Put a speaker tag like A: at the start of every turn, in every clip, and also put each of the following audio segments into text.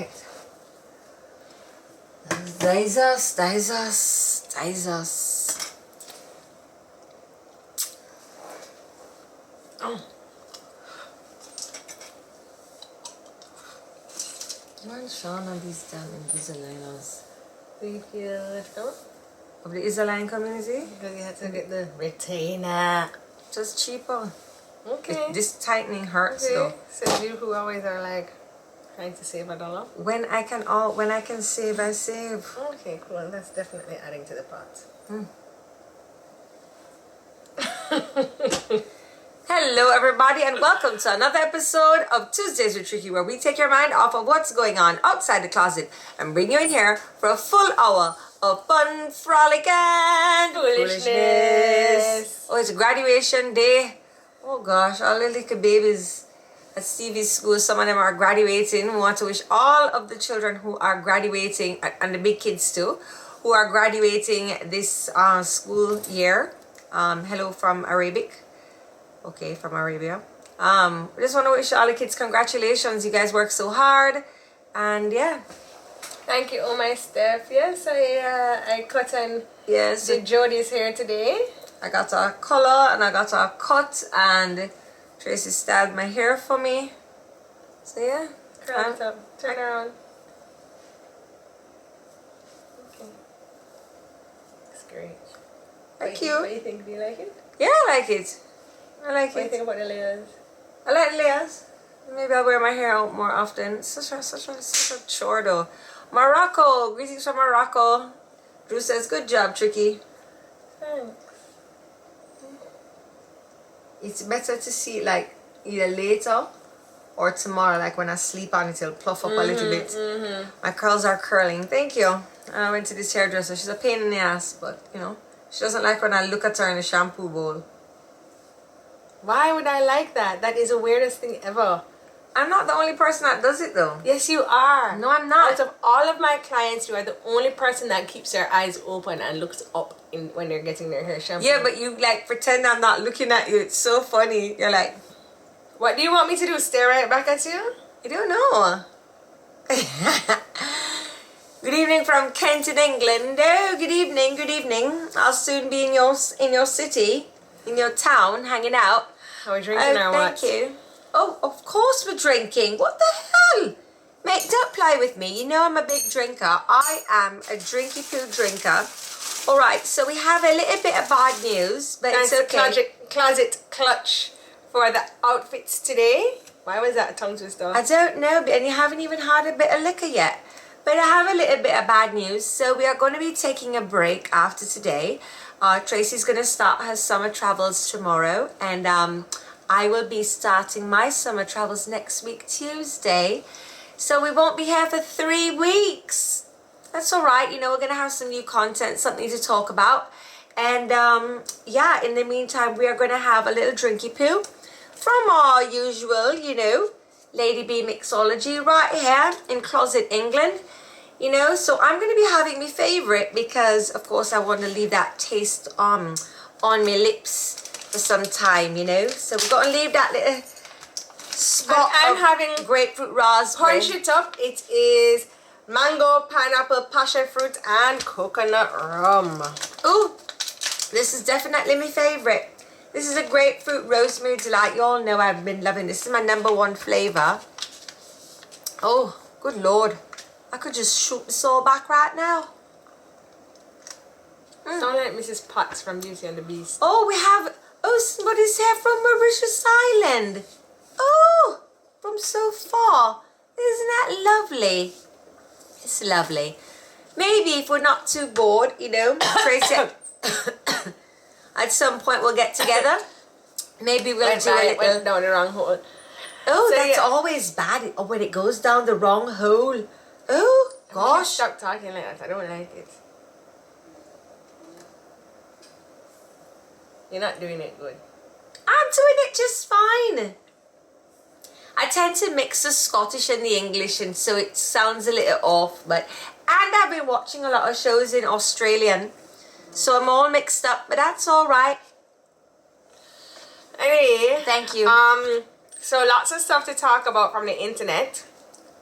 A: right.
B: Jesus. Oh. Man, Sean and these damn Invisaligners.
A: Think you left out?
B: Of the Isalign community?
A: Because you had to get the retainer.
B: Just cheaper.
A: Okay.
B: This tightening hurts
A: Okay.
B: though.
A: So you who always are like trying to save $1.
B: When I can save, I save.
A: Okay, cool. That's definitely adding to the pot.
B: Hello everybody and welcome to another episode of Tuesdays with Tricky, where we take your mind off of what's going on outside the closet and bring you in here for a full hour of fun, frolic and foolishness. Oh, it's graduation day. Oh gosh, all the little babies at Stevie's school, some of them are graduating. We want to wish all of the children who are graduating, and the big kids too, who are graduating this school year. Hello from Arabic. Okay, from Arabia. I just want to wish all the kids congratulations. You guys work so hard. And yeah.
A: Thank you, oh my Steph. Yes, I cut and did Jodi's hair today.
B: I got a color and I got a cut, and Tracy styled my hair for me. So yeah.
A: Curl it up. Turn around. Okay. It's great.
B: Thank you.
A: What do you think? Do you like it?
B: Yeah, I like it. I like
A: What do you
B: it.
A: think about the layers?
B: I like layers. Maybe I'll wear my hair out more often. Such a chore though. Morocco. Greetings from Morocco. Drew says, good job, Tricky.
A: Thanks.
B: It's better to see it like either later or tomorrow, like when I sleep on it, it'll pluff up a little bit. My curls are curling. Thank you. And I went to this hairdresser. She's a pain in the ass, but you know, she doesn't like when I look at her in the shampoo bowl.
A: Why would I like that? That is the weirdest thing ever.
B: I'm not the only person that does it though.
A: Yes, you are.
B: No, I'm not.
A: Out of all of my clients, you are the only person that keeps their eyes open and looks up when they're getting their hair shampoo.
B: Yeah, but you like pretend I'm not looking at you. It's so funny. You're like,
A: what do you want me to do? Stare right back at you?
B: I don't know. Good evening from Kent in England. Oh, good evening, good evening. I'll soon be in your city, in your town, hanging out.
A: Are we drinking or what?
B: Thank you. Oh, of course we're drinking. What the hell? Mate, don't play with me. You know I'm a big drinker. I am a drinky poo drinker. All right, so we have a little bit of bad news, but it's okay.
A: Closet Klutch for the outfits today. Why was that a tongue twister?
B: I don't know, and you haven't even had a bit of liquor yet. But I have a little bit of bad news. So we are going to be taking a break after today. Tracy's going to start her summer travels tomorrow, and I will be starting my summer travels next week, Tuesday. So we won't be here for 3 weeks. That's all right. You know, we're going to have some new content, something to talk about. And yeah, in the meantime, we are going to have a little drinky poo from our usual, you know, Lady B Mixology right here in Kloset, England. You know, so I'm going to be having my favorite because, of course, I want to leave that taste on my lips for some time, you know. So we're going to leave that little spot
A: I'm
B: of
A: having
B: grapefruit raspberry.
A: Punch it up. It is mango, pineapple, passion fruit, and coconut rum.
B: Ooh, this is definitely my favorite. This is a grapefruit rosemary delight. You all know I've been loving this. This is my #1 flavor. Oh, good Lord. I could just shoot this all back right now.
A: Sound like Mrs. Potts from Beauty and the Beast.
B: Oh, we have... Oh, somebody's here from Mauritius Island. Oh, from so far. Isn't that lovely? It's lovely. Maybe if we're not too bored, you know, Tracy... At some point we'll get together. Maybe we'll do a little...
A: went down the wrong hole.
B: Oh,
A: So,
B: that's
A: yeah.
B: always bad. Oh, when it goes down the wrong hole. Oh, gosh.
A: Stop talking like that. I don't like it. You're not doing it good.
B: I'm doing it just fine. I tend to mix the Scottish and the English, and so it sounds a little off. And I've been watching a lot of shows in Australian, so I'm all mixed up, but that's all right.
A: Anyway.
B: Thank you.
A: So lots of stuff to talk about from the internet.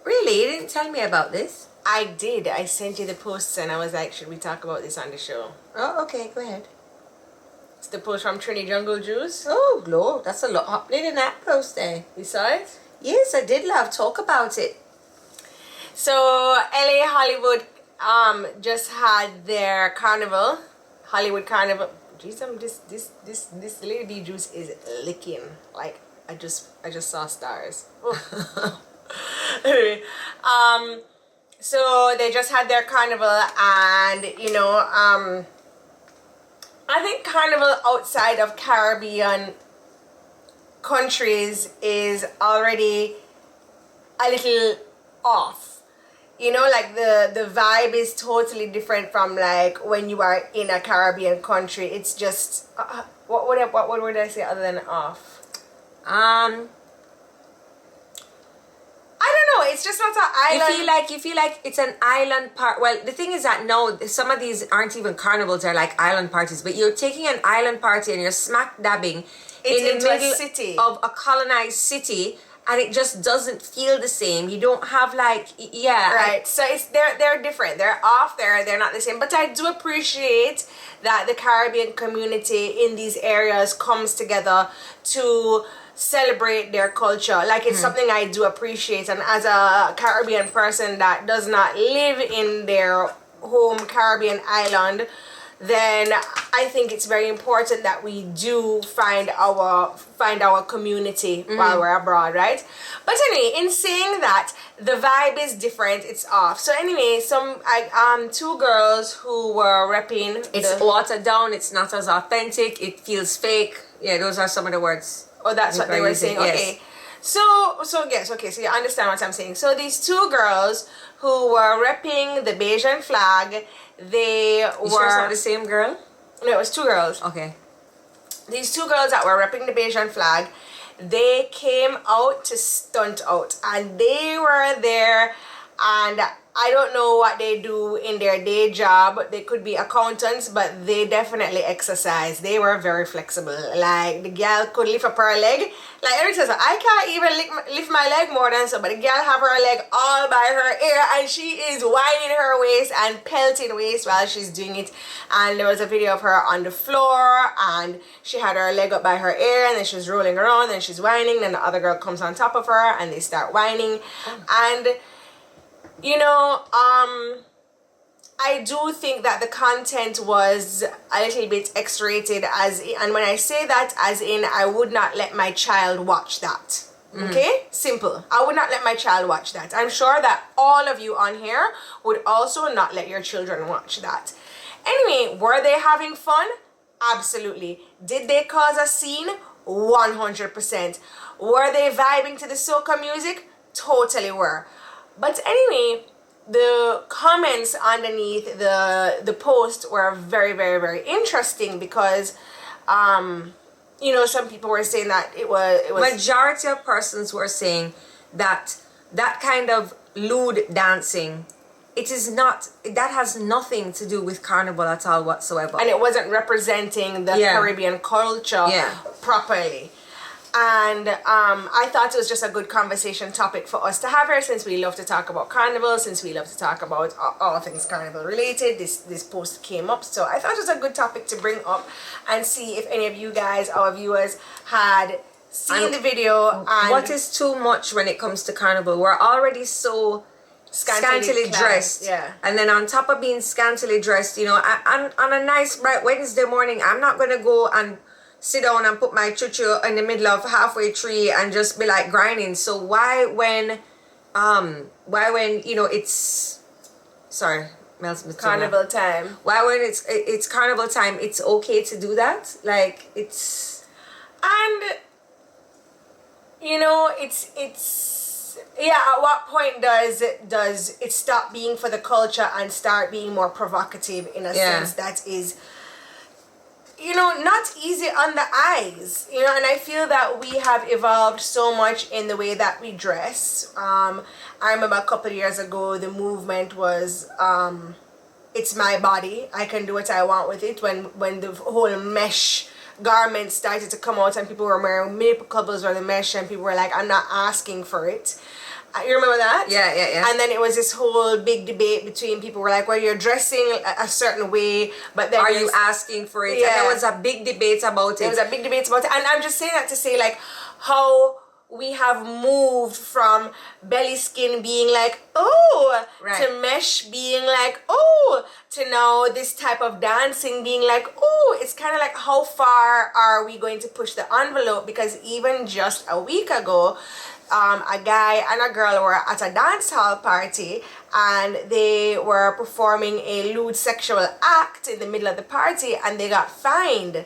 B: Really? You didn't tell me about this?
A: I did. I sent you the posts and I was like, should we talk about this on the show?
B: Oh, okay. Go ahead.
A: It's the post from Trini Jungle Juice.
B: Oh, Glow. That's a lot happening in that post there.
A: You saw it?
B: Yes, I did, love. Talk about it.
A: So, LA Hollywood just had their carnival. Hollywood Carnival. Jeez, this lady juice is licking. Like, I just saw stars. Anyway, so they just had their carnival, and you know, I think carnival outside of Caribbean countries is already a little off. You know, like the vibe is totally different from like when you are in a Caribbean country. It's just what would I say other than off? I don't know. It's just not an island.
B: You feel like it's an island part. Well, the thing is that no, some of these aren't even carnivals. They're like island parties. But you're taking an island party and you're smack dabbing in the middle
A: city
B: of a colonized city, and it just doesn't feel the same. You don't have like
A: right. So it's they're different. They're off. They're not the same. But I do appreciate that the Caribbean community in these areas comes together to celebrate their culture. Like, it's something I do appreciate, and as a Caribbean person that does not live in their home Caribbean island, then I think it's very important that we do find our community while we're abroad, right? But anyway, in saying that, the vibe is different. It's off. So anyway, two girls who were repping.
B: It's watered down. It's not as authentic. It feels fake. Yeah, those are some of the words.
A: Oh, that's what they were saying.
B: Yes.
A: Okay. So yes, okay, so you understand what I'm saying. So these two girls who were repping the Bajan flag, they were...
B: sure it's not the same girl?
A: No, it was two girls.
B: Okay.
A: These two girls that were repping the Bajan flag, they came out to stunt out, and they were there, and I don't know what they do in their day job. They could be accountants, but they definitely exercise. They were very flexible. Like, the girl could lift up her leg. Like, every time, I can't even lift my leg more than so, but the girl have her leg all by her ear, and she is winding her waist and pelting waist while she's doing it. And there was a video of her on the floor, and she had her leg up by her ear, and then she's rolling around, and she's whining, then the other girl comes on top of her, and they start whining. And you know, I do think that the content was a little bit X-rated, and when I say that, as in, I would not let my child watch that. Okay? Simple. I would not let my child watch that. I'm sure that all of you on here would also not let your children watch that. Anyway, were they having fun? Absolutely. Did they cause a scene? 100%. Were they vibing to the soca music? Totally were. But anyway, the comments underneath the post were very, very, very interesting because, you know, some people were saying that it was
B: majority of persons were saying that kind of lewd dancing, it is not, that has nothing to do with carnival at all whatsoever,
A: and it wasn't representing the Caribbean culture properly. And I thought it was just a good conversation topic for us to have here, since we love to talk about carnival, since we love to talk about all things carnival related. This post came up, so I thought it was a good topic to bring up and see if any of you guys, our viewers, had seen the video. And
B: what is too much when it comes to carnival? We're already so scantily dressed, and then on top of being scantily dressed, you know, on a nice bright Wednesday morning, I'm not gonna go and sit down and put my chuchu in the middle of halfway tree and just be like grinding. So why when you know it's
A: carnival time,
B: why when it's carnival time, it's okay to do that? Like, it's,
A: and you know, it's at what point does it stop being for the culture and start being more provocative in a sense that is, you know, not easy on the eyes, you know? And I feel that we have evolved so much in the way that we dress. I remember a couple of years ago, the movement was, it's my body, I can do what I want with it, when the whole mesh garments started to come out and people were wearing maple covers or the mesh and people were like, I'm not asking for it. You remember that?
B: Yeah.
A: And then it was this whole big debate between people were like, well, you're dressing a certain way, but then
B: are you asking for it?
A: Yeah.
B: And there was a big debate about it.
A: There was a big debate about it. And I'm just saying that to say like how we have moved from belly skin being like, oh,
B: right,
A: to mesh being like, oh, to now this type of dancing being like, oh, it's kind of like how far are we going to push the envelope? Because even just a week ago, a guy and a girl were at a dance hall party and they were performing a lewd sexual act in the middle of the party and they got fined.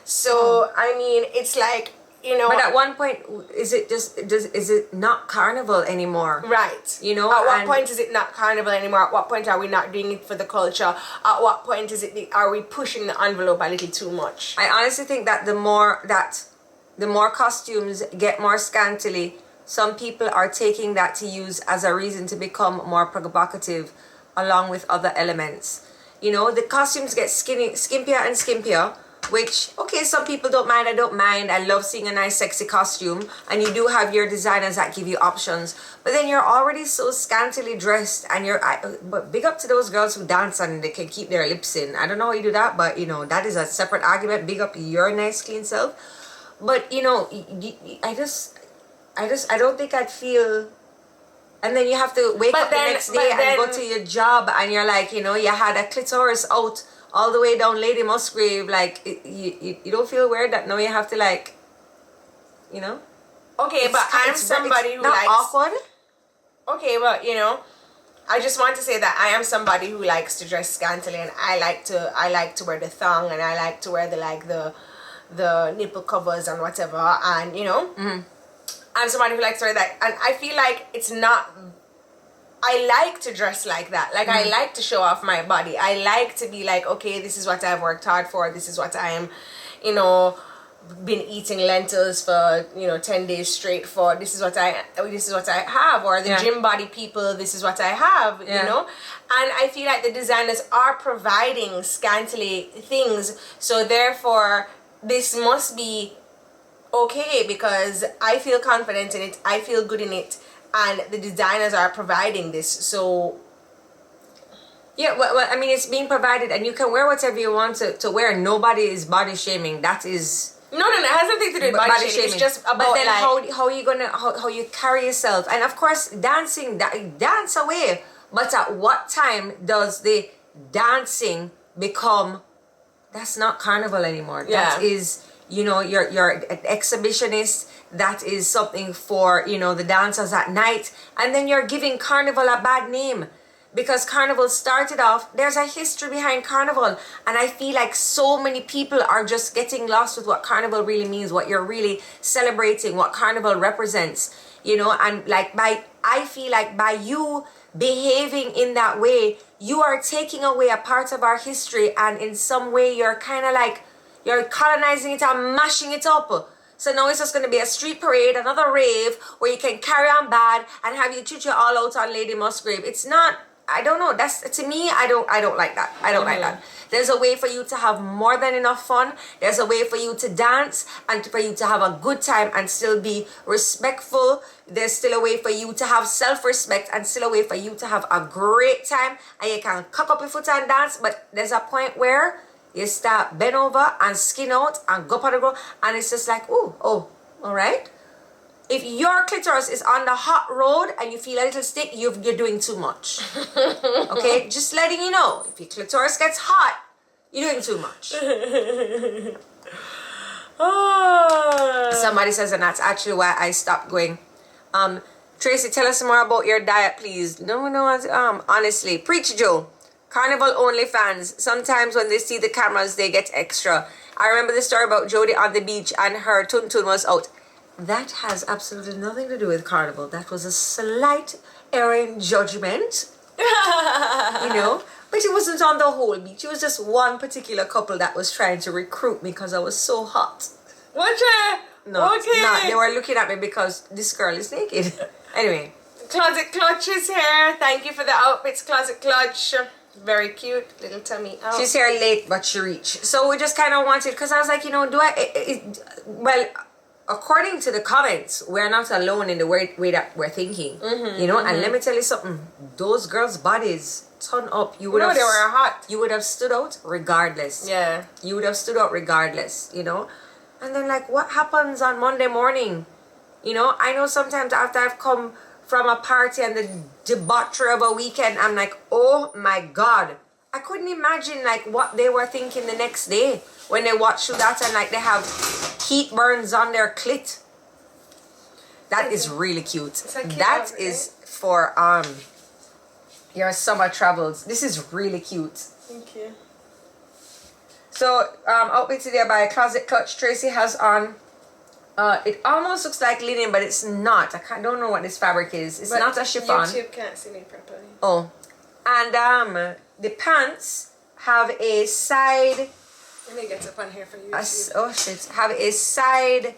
A: So, I mean, it's like, you know.
B: But at one point, is it not Carnival anymore?
A: Right.
B: You know?
A: At what point is it not Carnival anymore? At what point are we not doing it for the culture? At what point are we pushing the envelope a little too much?
B: I honestly think that the more costumes get more scantily, some people are taking that to use as a reason to become more provocative along with other elements. You know, the costumes get skimpier and skimpier, which, okay, some people don't mind. I don't mind. I love seeing a nice sexy costume, and you do have your designers that give you options, but then you're already so scantily dressed, and but big up to those girls who dance and they can keep their lips in. I don't know how you do that, but you know, that is a separate argument. Big up your nice clean self. But you know, I don't think I'd feel. And then you have to wake up the next day and go to your job and you're like, you know, you had a clitoris out all the way down Lady Musgrave. Like, you don't feel weird that now you have to, like, you know?
A: Okay, but I'm somebody who likes.
B: Awkward.
A: Okay, but you know, I just want to say that I am somebody who likes to dress scantily, and I like to wear the thong, and I like to wear the nipple covers and whatever, and you know. Mm-hmm. I'm somebody who likes to wear that, and I feel like it's not. I like to dress like that. Like, I like to show off my body. I like to be like, okay, this is what I've worked hard for. This is what I am, you know, been eating lentils for, you know, 10 days straight for. This is what I have. Or the gym body people, this is what I have, you know. And I feel like the designers are providing scantily things. So therefore, this must be okay because I feel confident in it. I feel good in it. And the designers are providing this, so
B: yeah. Well, I mean, it's being provided, and you can wear whatever you want to wear. Nobody is body shaming. That is
A: no. It has nothing to do with body shaming. It's just about, but then
B: like, how you gonna how you carry yourself, and of course dancing. Dance away. But at what time does the dancing become? That's not Carnival anymore. Yeah. That is, you know, you're an exhibitionist. That is something for, you know, the dancers at night. And then you're giving Carnival a bad name. Because Carnival started off, there's a history behind Carnival. And I feel like so many people are just getting lost with what Carnival really means. What you're really celebrating, what Carnival represents. You know, and like I feel like by you behaving in that way, you are taking away a part of our history. And in some way, you're kind of like, you're colonizing it and mashing it up. So now it's just going to be a street parade, another rave, where you can carry on bad and have you choo-choo all out on Lady Musgrave. It's not, I don't know, that's, to me, I don't like that. I don't like that. There's a way for you to have more than enough fun. There's a way for you to dance and for you to have a good time and still be respectful. There's still a way for you to have self-respect and still a way for you to have a great time. And you can cock up your foot and dance, but there's a point where you start bend over and skin out and go up on the ground, and it's just like, oh, all right. If your clitoris is on the hot road and you feel a little stick, you're doing too much. Okay, just letting you know. If your clitoris gets hot, you're doing too much. Somebody says, and that's actually why I stopped going. Tracy, tell us more about your diet, please. No, honestly, preach, Joe. Carnival only fans, sometimes when they see the cameras, they get extra. I remember the story about Jodi on the beach and her tuntun was out. That has absolutely nothing to do with Carnival. That was a slight error in judgment. You know? But it wasn't on the whole beach. It was just one particular couple that was trying to recruit me because I was so hot.
A: What?
B: No,
A: okay.
B: They were looking at me because this girl is naked. Anyway.
A: Closet Klutch is here. Thank you for the outfits, Closet Klutch. Very cute. Little tummy out.
B: She's here late, but she reached. So we just kind of wanted, because I was like, well, according to the comments, we're not alone in the way that we're thinking. And let me tell you something. Those girls' bodies turn up.
A: They were hot.
B: You would have stood out regardless.
A: Yeah.
B: You would have stood out regardless, And then, like, what happens on Monday morning? I know sometimes after I've come from a party and the debauchery of a weekend, I'm like, oh my God. I couldn't imagine, like, what they were thinking the next day when they watch through that and, like, they have heat burns on their clit. That is really cute. That is for your summer travels. This is really cute.
A: Thank you.
B: So outfit today by Closet Klutch. Tracy has on. It almost looks like linen, but it's not. Don't know what this fabric is. It's not a chiffon.
A: YouTube can't see me properly.
B: Oh, and the pants have a side.
A: Let me get up on here for you.
B: Oh shit! Have a side.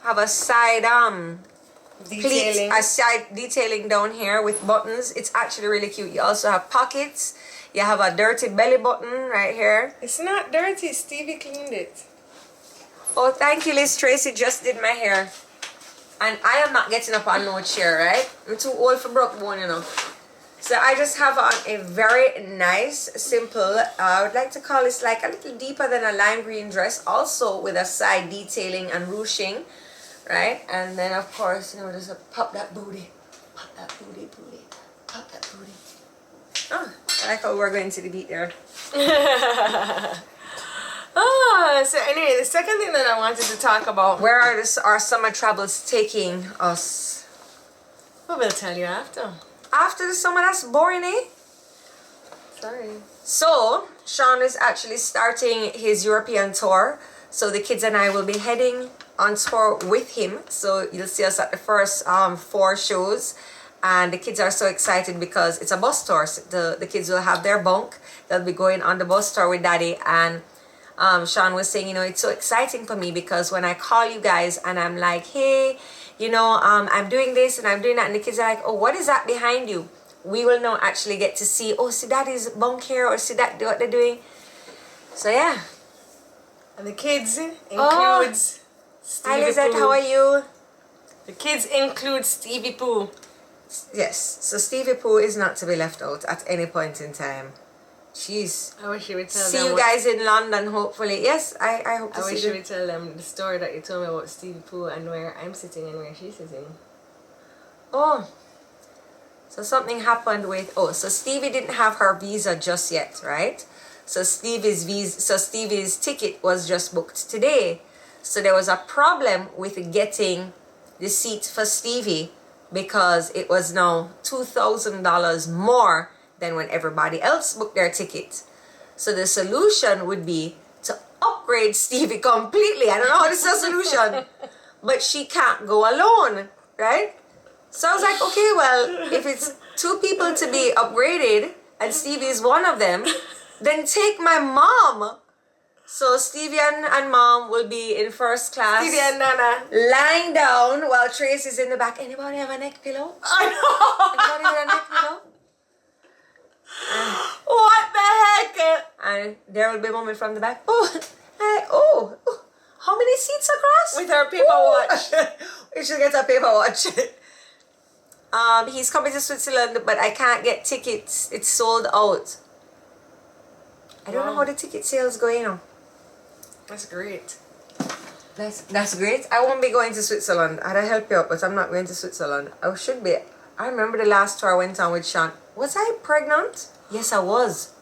B: Have a side
A: detailing.
B: A side detailing down here with buttons. It's actually really cute. You also have pockets. You have a dirty belly button right here.
A: It's not dirty. Stevie cleaned it.
B: Oh, thank you, Liz. Tracy just did my hair. And I am not getting up on no chair, right? I'm too old for broke bone, So I just have on a very nice, simple, I would like to call this like a little deeper than a lime green dress. Also with a side detailing and ruching, right? And then, of course, just pop that booty. Pop that booty. Pop that booty. Oh, I thought we were going to the beat there.
A: So anyway, the second thing that I wanted to talk about.
B: Where are our summer travels taking us?
A: We will tell you after.
B: After the summer, that's boring, eh?
A: Sorry.
B: So, Sean is actually starting his European tour. So the kids and I will be heading on tour with him. So you'll see us at the first 4 shows. And the kids are so excited because it's a bus tour. So the kids will have their bunk. They'll be going on the bus tour with Daddy. And Sean was saying, it's so exciting for me because when I call you guys and I'm like, hey, I'm doing this and I'm doing that. And the kids are like, oh, what is that behind you? We will now actually get to see, oh, see Daddy's bunk here or see that what they're doing. So, yeah.
A: And the kids includes Stevie
B: Hi, Lizette,
A: Pooh.
B: how are you?
A: The kids include Stevie Pooh.
B: Yes, so Stevie Pooh is not to be left out at any point in time. Jeez.
A: I wish you would tell them.
B: See you guys in London, hopefully. Yes, I hope to see you.
A: I wish you would tell them the story that you told me about Stevie Pooh and where I'm sitting and where she's sitting.
B: Oh. So something happened with... Oh, so Stevie didn't have her visa just yet, right? So Stevie's ticket was just booked today. So there was a problem with getting the seat for Stevie because it was now $2,000 more than when everybody else booked their ticket. So the solution would be to upgrade Stevie completely. I don't know how this is a solution, but she can't go alone, right? So I was like, okay, well, if it's 2 people to be upgraded and Stevie is one of them, then take my mom. So Stevie and Mom will be in first class.
A: Stevie and Nana.
B: Lying down while Tracy's in the back. Anybody have a neck pillow?
A: I know.
B: Anybody have a neck pillow?
A: What the heck?
B: And there will be a moment from the back. Oh, how many seats across?
A: With her paper watch.
B: We should get a paper watch. He's coming to Switzerland, but I can't get tickets. It's sold out. I don't know how the ticket sales going on.
A: That's great.
B: That's great. I won't be going to Switzerland. I'd help you out, but I'm not going to Switzerland. I should be. I remember the last tour I went on with Sean. Was I pregnant? Yes, I was.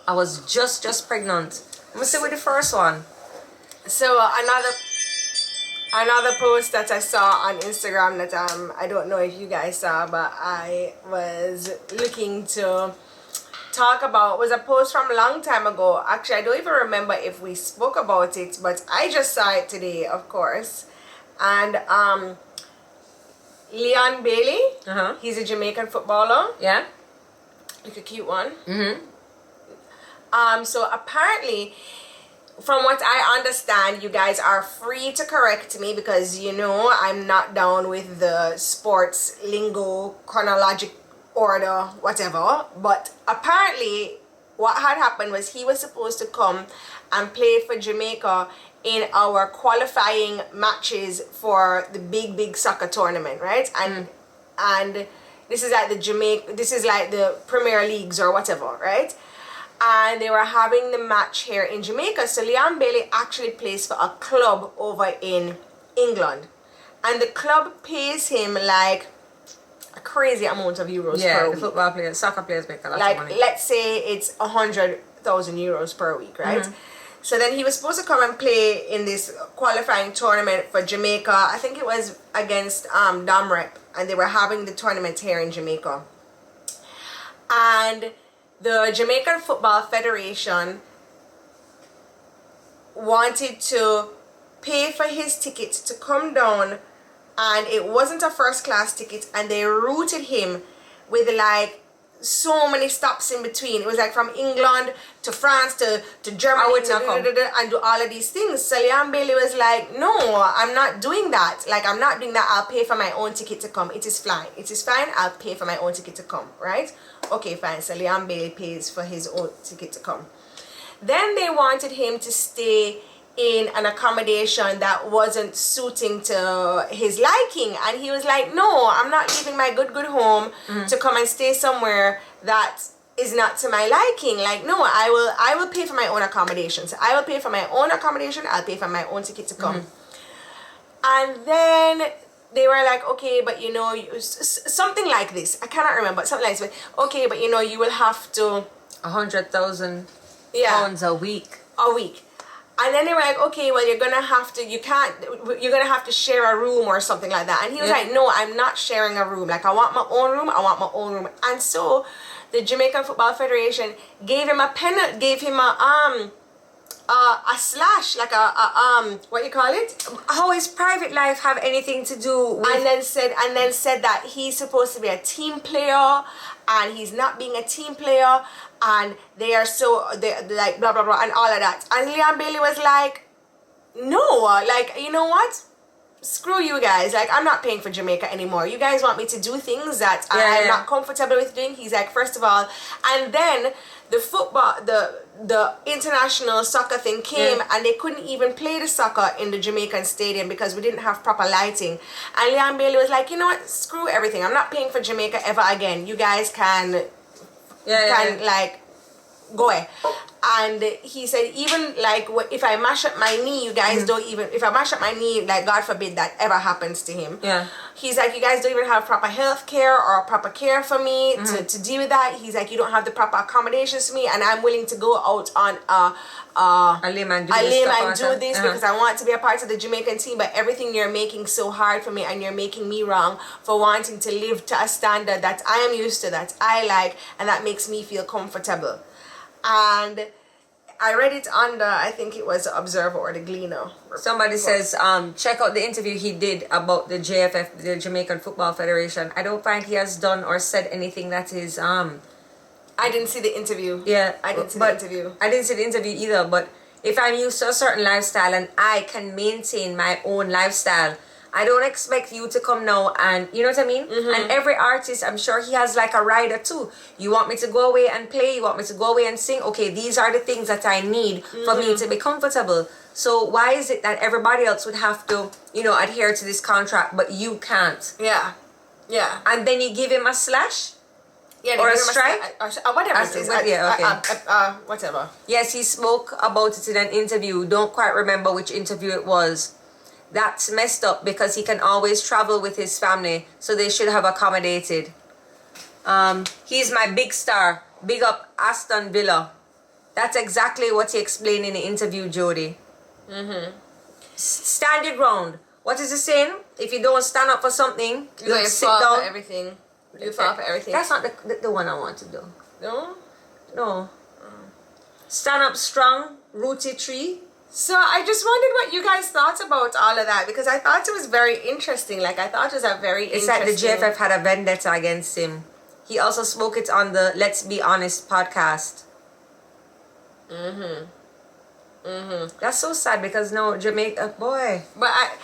B: I was just pregnant. I must say with the first one.
A: So another post that I saw on Instagram that I don't know if you guys saw, but I was looking to talk about was a post from a long time ago. Actually, I don't even remember if we spoke about it, but I just saw it today, of course. And Leon Bailey, he's a Jamaican footballer.
B: Yeah.
A: Like a cute one. So apparently, from what I understand, you guys are free to correct me because I'm not down with the sports lingo order, whatever. But apparently what had happened was he was supposed to come and play for Jamaica in our qualifying matches for the big soccer tournament, right? And this is like the Premier Leagues or whatever, right? And they were having the match here in Jamaica. So Leon Bailey actually plays for a club over in England, and the club pays him like a crazy amount of euros per week.
B: Yeah, soccer players make a lot
A: like
B: of money.
A: let's say it's 100,000 euros per week, right? So then he was supposed to come and play in this qualifying tournament for Jamaica. I think it was against Domrep, and they were having the tournament here in Jamaica. And the Jamaican Football Federation wanted to pay for his ticket to come down, and it wasn't a first class ticket, and they routed him with like so many stops in between. It was like from England to France to Germany and do all of these things. So Leon Bailey was like, no, I'm not doing that. Like, I'm not doing that. I'll pay for my own ticket to come. It is fine. It is fine. I'll pay for my own ticket to come, right? Okay, fine. So Leon Bailey pays for his own ticket to come. Then they wanted him to stay in an accommodation that wasn't suiting to his liking, and he was like, no, I'm not leaving my good home to come and stay somewhere that is not to my liking. Like, no, I will pay for my own accommodation. So I will pay for my own accommodation. I'll pay for my own ticket to come. And then they were like, okay, but you know, something like this, I cannot remember, something like this, but okay, but you know, you will have to
B: 100,000 pounds a week.
A: And then they were like, okay, well, you're gonna have to share a room or something like that. And he was like, no, I'm not sharing a room. Like, I want my own room. And so the Jamaican Football Federation gave him a slash, like what you call it?
B: How is private life have anything to do with?
A: And then said that he's supposed to be a team player, and he's not being a team player, and they like blah blah blah and all of that. And Leon Bailey was like, no, like, you know what? Screw you guys. Like, I'm not paying for Jamaica anymore. You guys want me to do things that I'm not comfortable with doing. He's like, first of all, and then the football, the international soccer thing came, and they couldn't even play the soccer in the Jamaican stadium because we didn't have proper lighting. And Leon Bailey was like, you know what? Screw everything. I'm not paying for Jamaica ever again. You guys can like go away. And he said, even like if I mash up my knee, you guys don't even, if I mash up my knee, like God forbid that ever happens to him. He's like, you guys don't even have proper health care or proper care for me to deal with that. He's like, you don't have the proper accommodations for me, and I'm willing to go out on a limb and do this because I want to be a part of the Jamaican team, but everything you're making so hard for me, and you're making me wrong for wanting to live to a standard that I am used to, that I like, and that makes me feel comfortable. And I read it under, I think it was the Observer or the Gleaner.
B: Somebody says, check out the interview he did about the JFF, the Jamaican Football Federation. I don't find he has done or said anything that is
A: I didn't see the interview.
B: I didn't see the interview either, but if I'm used to a certain lifestyle and I can maintain my own lifestyle, I don't expect you to come now and, you know what I mean? And every artist, I'm sure he has like a rider too. You want me to go away and play? You want me to go away and sing? Okay, these are the things that I need for me to be comfortable. So why is it that everybody else would have to, you know, adhere to this contract, but you can't?
A: Yeah.
B: And then you give him a slash? Or a strike?
A: Whatever it is. Whatever.
B: Yes, he spoke about it in an interview. Don't quite remember which interview it was. That's messed up because he can always travel with his family, so they should have accommodated. He's my big star. Big up Aston Villa. That's exactly what he explained in the interview, Jodi. Stand your ground. What is he saying? If you don't stand up for something, you sit down.
A: For everything. You fall for everything.
B: That's not the one I want to do.
A: No?
B: Stand up strong, rooty tree.
A: So I just wondered what you guys thought about all of that, because I thought it was very interesting. Like, I thought it was a very
B: It's like the JFF had a vendetta against him. He also spoke it on the Let's Be Honest podcast. That's so sad because no, Jamaica, boy.
A: But I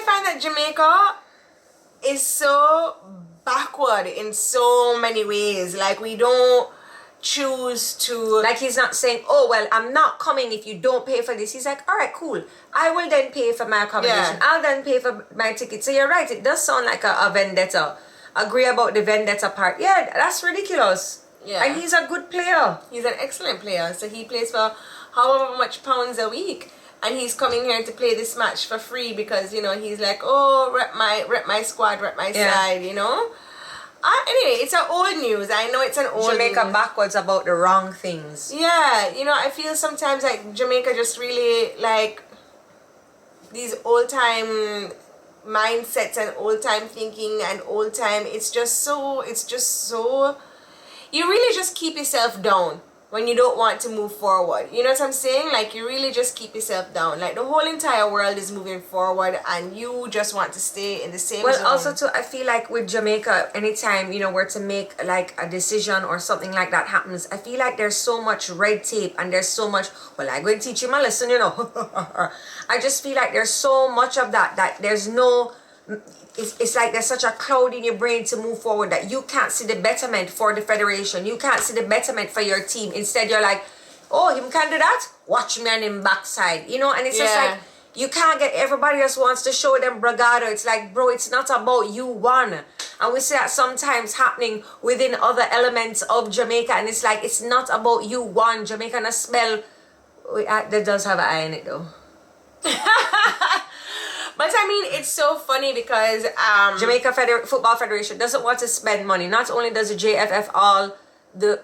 A: find that Jamaica is so backward in so many ways. Like, we don't choose to,
B: like, he's not saying, oh well, I'm not coming if you don't pay for this. He's like, all right, cool, I will then pay for my accommodation. I'll then pay for my ticket. So you're right, it does sound like a vendetta. Agree about the vendetta part. Yeah, that's ridiculous. And he's a good player.
A: He's an excellent player. So he plays for however much pounds a week, and he's coming here to play this match for free because, you know, he's like, oh, rep my squad, rep my side, you know. Anyway, it's an old news. I know it's an old
B: Jamaica
A: news.
B: backwards about the wrong things.
A: Yeah, you know, I feel sometimes like Jamaica just really like these old time mindsets and old time thinking and old time. It's just so you really just keep yourself down when you don't want to move forward. You know what I'm saying? Like, you really just keep yourself down. Like, the whole entire world is moving forward and you just want to stay in the same zone.
B: Well, also too, I feel like with Jamaica, anytime, you know, we're to make like a decision or something like that happens, I feel like there's so much red tape and there's so much, well, I'm going to teach you my lesson, you know. I just feel like there's so much of that there's no, it's like there's such a cloud in your brain to move forward that you can't see the betterment for the federation. You can't see the betterment for your team. Instead, you're like, oh, him can do that? Watch me on him backside. You know, and it's just like, you can't get, everybody else wants to show them bravado. It's like, bro, it's not about you one. And we see that sometimes happening within other elements of Jamaica. And it's like, it's not about you one. Jamaica and a smell, that does have an eye in it though.
A: But I mean, it's so funny because
B: Jamaica Football Federation doesn't want to spend money. Not only does the JFF, all the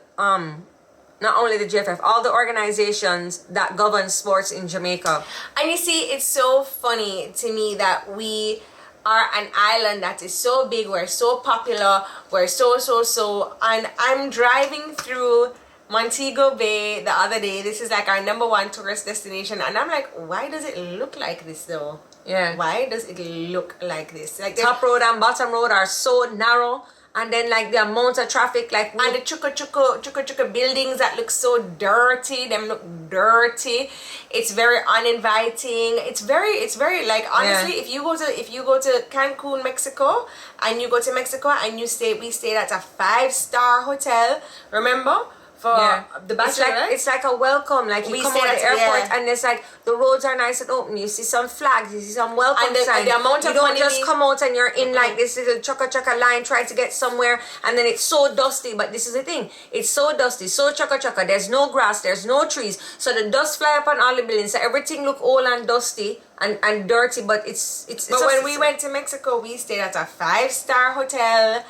B: organizations that govern sports in Jamaica.
A: And you see, it's so funny to me that we are an island that is so big, we're so popular, we're so, and I'm driving through Montego Bay the other day. This is like our #1 tourist destination, and I'm like, why does it look like this though?
B: Yeah.
A: Why does it look like this? Like,
B: top road and bottom road are so narrow, and then like the amount of traffic, like,
A: and the chuka buildings that look so dirty, them look dirty. It's very uninviting. It's very like, honestly, if you go to Cancun, Mexico, and you go to Mexico and we stayed at a 5-star hotel, remember? For the bachelor,
B: it's like a welcome. Like, you come out of the airport and it's like the roads are nice and open. You see some flags, you see some welcome signs.
A: The amount of
B: you don't just come out and you're in like this little chukka line trying to get somewhere, and then it's so dusty. But this is the thing, it's so dusty, so chukka. There's no grass, there's no trees, so the dust fly up on all the buildings. So everything look old and dusty and dirty. But it's. But
A: when we went to Mexico, we stayed at a 5-star hotel.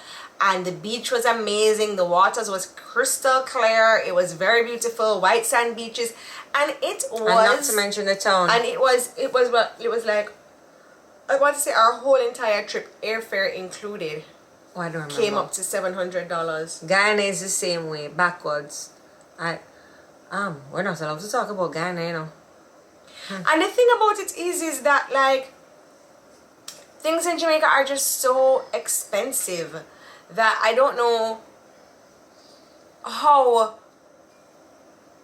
A: And the beach was amazing. The waters was crystal clear. It was very beautiful, white sand beaches, and it was. And
B: not to mention the town.
A: And it was like, I want to say our whole entire trip, airfare included.
B: Oh, I don't remember.
A: Came up to $700.
B: Guyana is the same way, backwards. We're not allowed to talk about Guyana, you know.
A: And the thing about it is that like things in Jamaica are just so expensive that I don't know how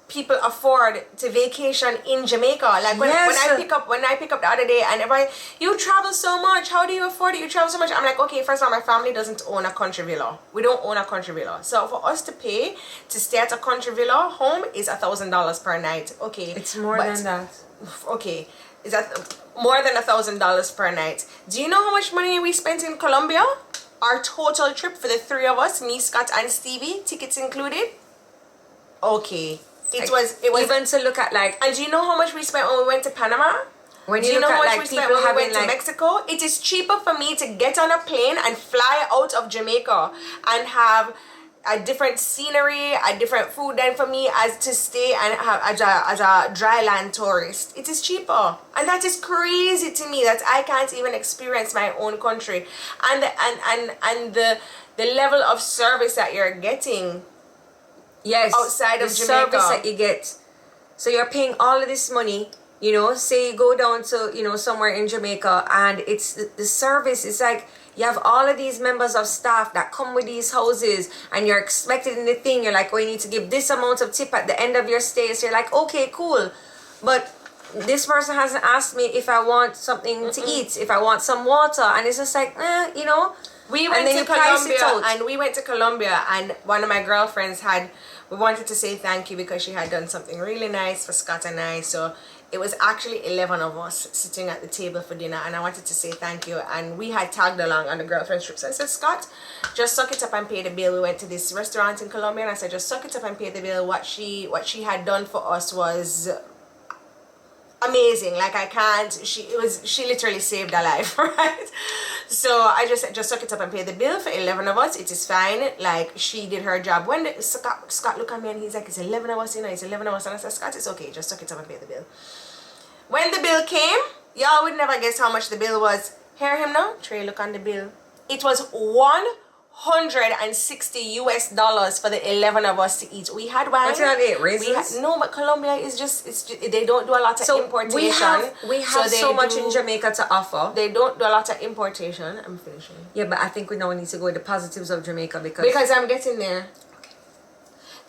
A: people afford to vacation in Jamaica. Like when I pick up the other day and everybody, you travel so much, how do you afford it? You travel so much. I'm like, okay, first of all, my family doesn't own a country villa. We don't own a country villa. So for us to pay to stay at a country villa home is $1,000 per night. Okay.
B: It's more than that.
A: Okay. Is that more than $1,000 per night? Do you know how much money we spent in Colombia? Our total trip for the 3 of us, me, Scott, and Stevie, tickets included. Okay, it was
B: even to look at like.
A: And do you know how much we spent when we went to Panama?
B: When you know how much we spent when we went
A: to Mexico? It is cheaper for me to get on a plane and fly out of Jamaica and have a different scenery, a different food than for me as to stay and have as a dry land tourist. It is cheaper, and that is crazy to me that I can't even experience my own country and the level of service that you're getting.
B: Yes,
A: outside of
B: the
A: Jamaica.
B: Service that you get. So you're paying all of this money. You know, say you go down to, you know, somewhere in Jamaica, and it's the service is like, you have all of these members of staff that come with these houses, and you're expected in the thing. You're like, oh, you need to give this amount of tip at the end of your stay. So you're like, okay, cool. But this person hasn't asked me if I want something to eat, if I want some water. And it's just like, you know,
A: We went to Colombia, and we went to Colombia, and one of my girlfriends we wanted to say thank you because she had done something really nice for Scott and I. So it was actually 11 of us sitting at the table for dinner, and I wanted to say thank you, and we had tagged along on the girlfriend's trip. So I said, Scott, just suck it up and pay the bill. We went to this restaurant in Colombia, and I said, just suck it up and pay the bill. What she had done for us was amazing. Like, I can't, she literally saved our life, right? So I just said, just suck it up and pay the bill for 11 of us. It is fine. Like, she did her job. When Scott looked at me and he's like, it's 11 of us, you know, it's 11 of us. And I said, Scott, it's okay, just suck it up and pay the bill. When the bill came, y'all would never guess how much the bill was. Hear him now? Trey, look on the bill. It was $160 for the 11 of us to eat. We had wine. No, but Colombia is just, they don't do a lot of importation.
B: We have so much in Jamaica to offer.
A: They don't do a lot of importation. I'm finishing.
B: Yeah, but I think we now need to go with the positives of Jamaica
A: because I'm getting there.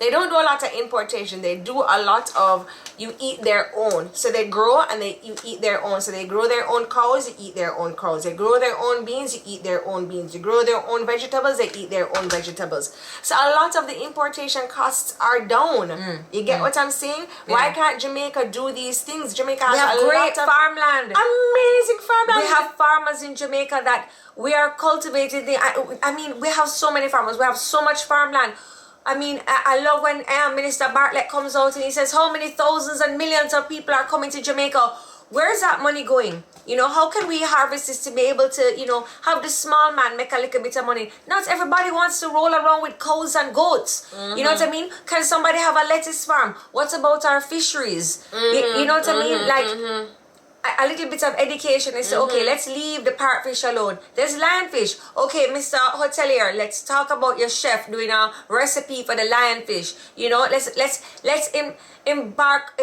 A: They don't do a lot of importation. They do a lot of, you eat their own. So they grow and you eat their own. So they grow their own cows, you eat their own cows. They grow their own beans, you eat their own beans. You grow their own vegetables, they eat their own vegetables. So a lot of the importation costs are down. You get what I'm saying? Yeah. Why can't Jamaica do these things? Jamaica has a
B: great farmland.
A: Amazing farmland.
B: We have farmers in Jamaica that we are cultivating. I mean, we have so many farmers. We have so much farmland. I mean, I love when Minister Bartlett comes out and he says how many thousands and millions of people are coming to Jamaica. Where's that money going? You know, how can we harvest this to be able to, you know, have the small man make a little bit of money? Not everybody wants to roll around with cows and goats. You know what I mean? Can somebody have a lettuce farm? What about our fisheries? You know what I mean? Like, a little bit of education and say, okay, let's leave the parrotfish alone. There's lionfish. Okay, Mr. Hotelier, let's talk about your chef doing a recipe for the lionfish. You know, let's impart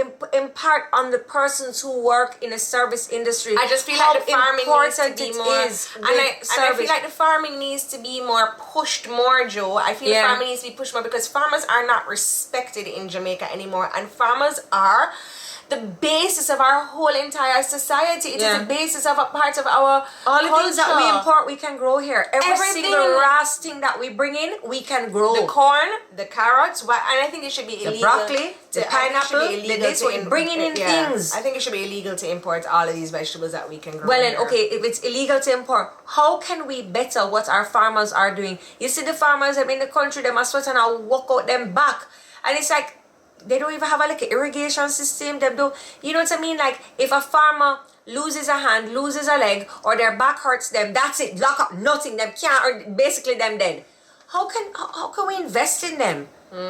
B: on the persons who work in the service industry.
A: I just feel like the farming needs to be more, and I feel like the farming needs to be more pushed more, Joe. I feel the farming needs to be pushed more because farmers are not respected in Jamaica anymore, and farmers are the basis of our whole entire society. It is the basis of a part of our
B: all the things that we import, we can grow here. Everything, single last thing that we bring in, we can grow.
A: The corn, the carrots, and I think it should be illegal.
B: The broccoli, the pineapple, bringing in things.
A: I think it should be illegal to import all of these vegetables that we can grow.
B: Well, then, okay, if it's illegal to import, how can we better what our farmers are doing? You see the farmers in the country, they must sweat and I walk out them back, and it's like, they don't even have a irrigation system. They don't, you know what I mean? Like, if a farmer loses a hand, loses a leg, or their back hurts them, that's it. Lock up, nothing. Them can't, or basically them dead. How can we invest in them?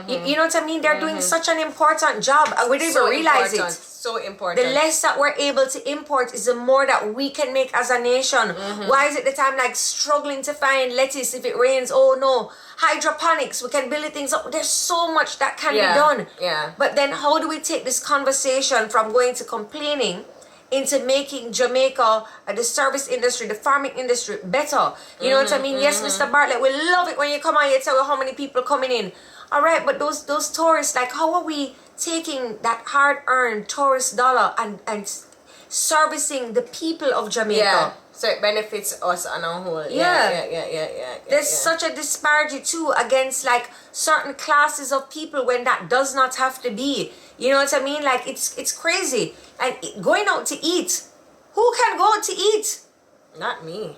B: You know what I mean? They're doing such an important job, and we don't even realize it.
A: So important.
B: The less that we're able to import is the more that we can make as a nation. Why is it that I'm like struggling to find lettuce if it rains? Oh no. Hydroponics, we can build things up. There's so much that can be done. But then how do we take this conversation from going to complaining into making Jamaica, the service industry, the farming industry better? You know what I mean? Yes, Mr. Bartlett, we love it when you come on, you tell how many people coming in. All right, but those tourists, like, how are we taking that hard-earned tourist dollar and servicing the people of Jamaica?
A: So it benefits us on our whole.
B: There's such a disparity too against like certain classes of people when that does not have to be. You know what I mean? Like, it's crazy. And going out to eat, who can go out to eat?
A: Not me.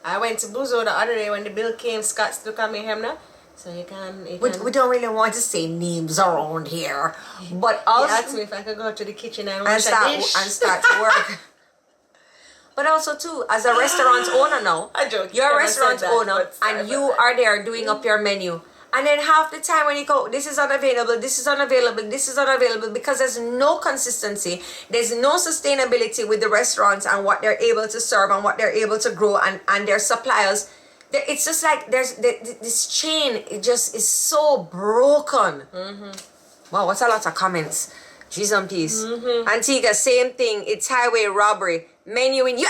A: I went to Buzo the other day when the bill came. Scott look at me, Hemna. So you can.
B: We don't really want to say names around here, but also
A: he asked me if I could go to the kitchen and wash a dish
B: and start to work. But also too, as a restaurant owner now, you're a restaurant owner and you are there doing up your menu. And then half the time when you go, this is unavailable, this is unavailable, this is unavailable, because there's no consistency, there's no sustainability with the restaurants and what they're able to serve and what they're able to grow and their suppliers. It's just like there's this chain, it just is so broken. Wow, what's a lot of comments. Jeez and peace. Antigua, same thing. It's highway robbery. Menuing.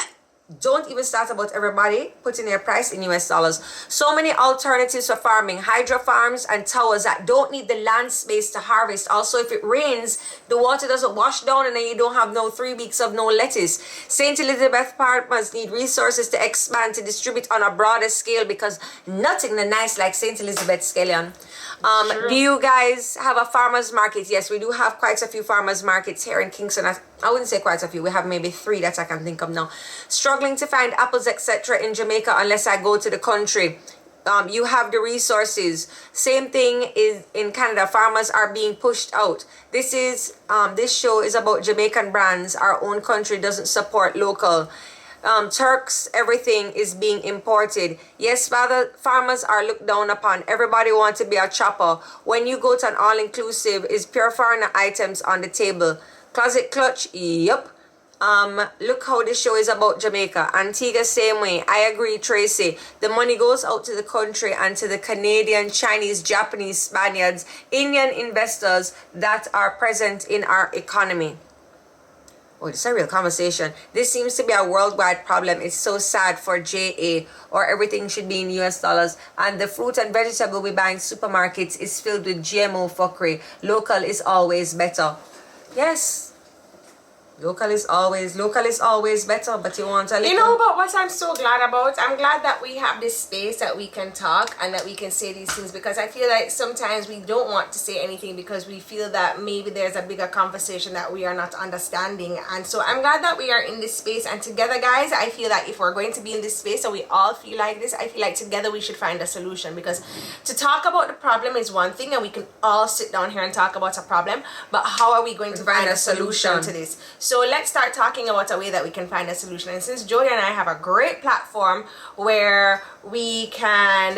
B: Don't even start about everybody putting their price in US dollars. So many alternatives for farming, hydro farms and towers that don't need the land space to harvest. Also, if it rains, the water doesn't wash down and then you don't have no 3 weeks of no lettuce. St. Elizabeth farmers need resources to expand, to distribute on a broader scale, because nothing nice like St. Elizabeth scallion. Do you guys have a farmers market? Yes, we do have quite a few farmers markets here in Kingston. I wouldn't say quite a few. We have maybe 3 that I can think of now. Struggling to find apples, etc. in Jamaica unless I go to the country. You have the resources. Same thing is in Canada. Farmers are being pushed out. This show is about Jamaican brands. Our own country doesn't support local. Turks, everything is being imported. Yes, farmers are looked down upon. Everybody wants to be a chopper. When you go to an all-inclusive, is pure foreigner items on the table. Closet Klutch, yep. Look how this show is about Jamaica. Antigua, same way. I agree, Tracy. The money goes out to the country and to the Canadian, Chinese, Japanese, Spaniards, Indian investors that are present in our economy. Oh, this is a real conversation. This seems to be a worldwide problem. It's so sad for JA, or everything should be in US dollars. And the fruit and vegetable we buy in supermarkets is filled with GMO fuckery. Local is always better. Yes. Local is always better, but you want a little...
A: You know, but what I'm so glad about, I'm glad that we have this space that we can talk and that we can say these things, because I feel like sometimes we don't want to say anything because we feel that maybe there's a bigger conversation that we are not understanding. And so I'm glad that we are in this space, and together, guys, I feel that if we're going to be in this space and we all feel like this, I feel like together we should find a solution, because to talk about the problem is one thing and we can all sit down here and talk about a problem, but how are we going to find a solution to this? So let's start talking about a way that we can find a solution. And since Jodi and I have a great platform where we can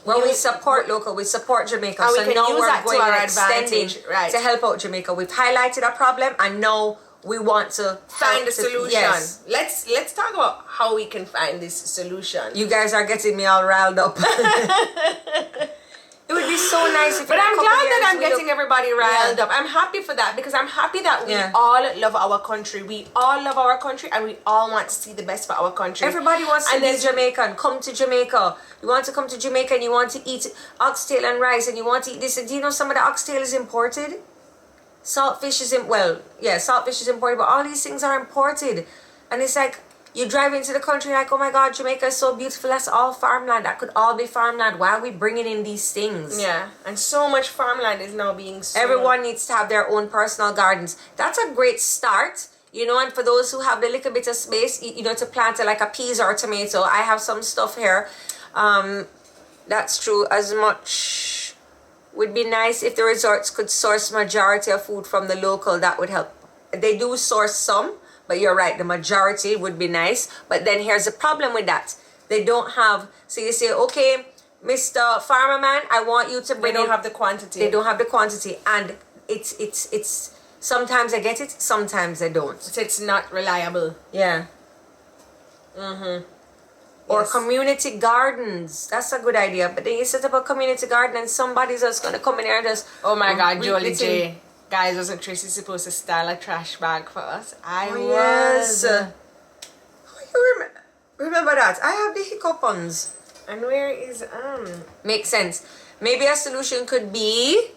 B: we support local, we support Jamaica,
A: and
B: so
A: we can
B: now
A: use
B: we're
A: that
B: going
A: to our
B: and extending
A: advantage, right,
B: to help out Jamaica. We've highlighted a problem and now we want to
A: find a solution.
B: Yes.
A: Let's talk about how we can find this solution.
B: You guys are getting me all riled up. It would be so nice if...
A: But I'm glad that I'm getting everybody riled up. I'm happy for that, because I'm happy that we all love our country. We all love our country and we all want to see the best for our country.
B: Everybody wants to be Jamaican. Come to Jamaica. You want to come to Jamaica and you want to eat oxtail and rice and you want to eat this. And do you know some of the oxtail is imported? Saltfish is saltfish is imported, but all these things are imported. And it's like, you drive into the country like, oh my God, Jamaica is so beautiful. That's all farmland. That could all be farmland. Why are we bringing in these things? Yeah, and so much farmland is now being sold. Everyone needs to have their own personal gardens. That's a great start, you know. And for those who have the little bit of space, you know, to plant like a peas or a tomato. I have some stuff here. That's true. As much would be nice if the resorts could source majority of food from the local. That would help. They do source some. But you're right, the majority would be nice. But then here's the problem with that. They don't have, so you say, okay, Mr. Farmer Man, I want you to bring
A: They don't have the quantity.
B: They don't have the quantity. And it's sometimes I get it, sometimes I don't.
A: So it's not reliable.
B: Yeah. Mm-hmm. Or community gardens. That's a good idea. But then you set up a community garden and somebody's just going to come in here and just...
A: Oh my God, Jolie J. Guys, wasn't Tracy supposed to style a trash bag for us? I was.
B: You remember that? I have the hiccup ones.
A: And where is
B: Makes sense. Maybe a solution could be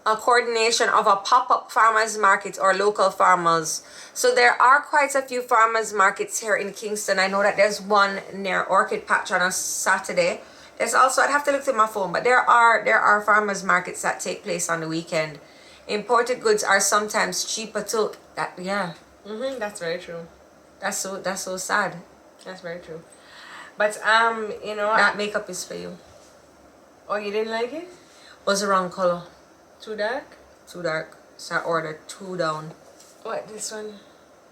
B: a coordination of a pop-up farmers market or local farmers. So there are quite a few farmers markets here in Kingston. I know that there's one near Orchid Patch on a Saturday. There's also, I'd have to look through my phone, but there are farmers markets that take place on the weekend. Imported goods are sometimes cheaper too.
A: That's very true.
B: That's so sad.
A: That's very true. But you know,
B: that makeup is for you.
A: Oh, you didn't like it?
B: Was the wrong color.
A: Too dark?
B: Too dark. So I ordered 2 down.
A: What, this one?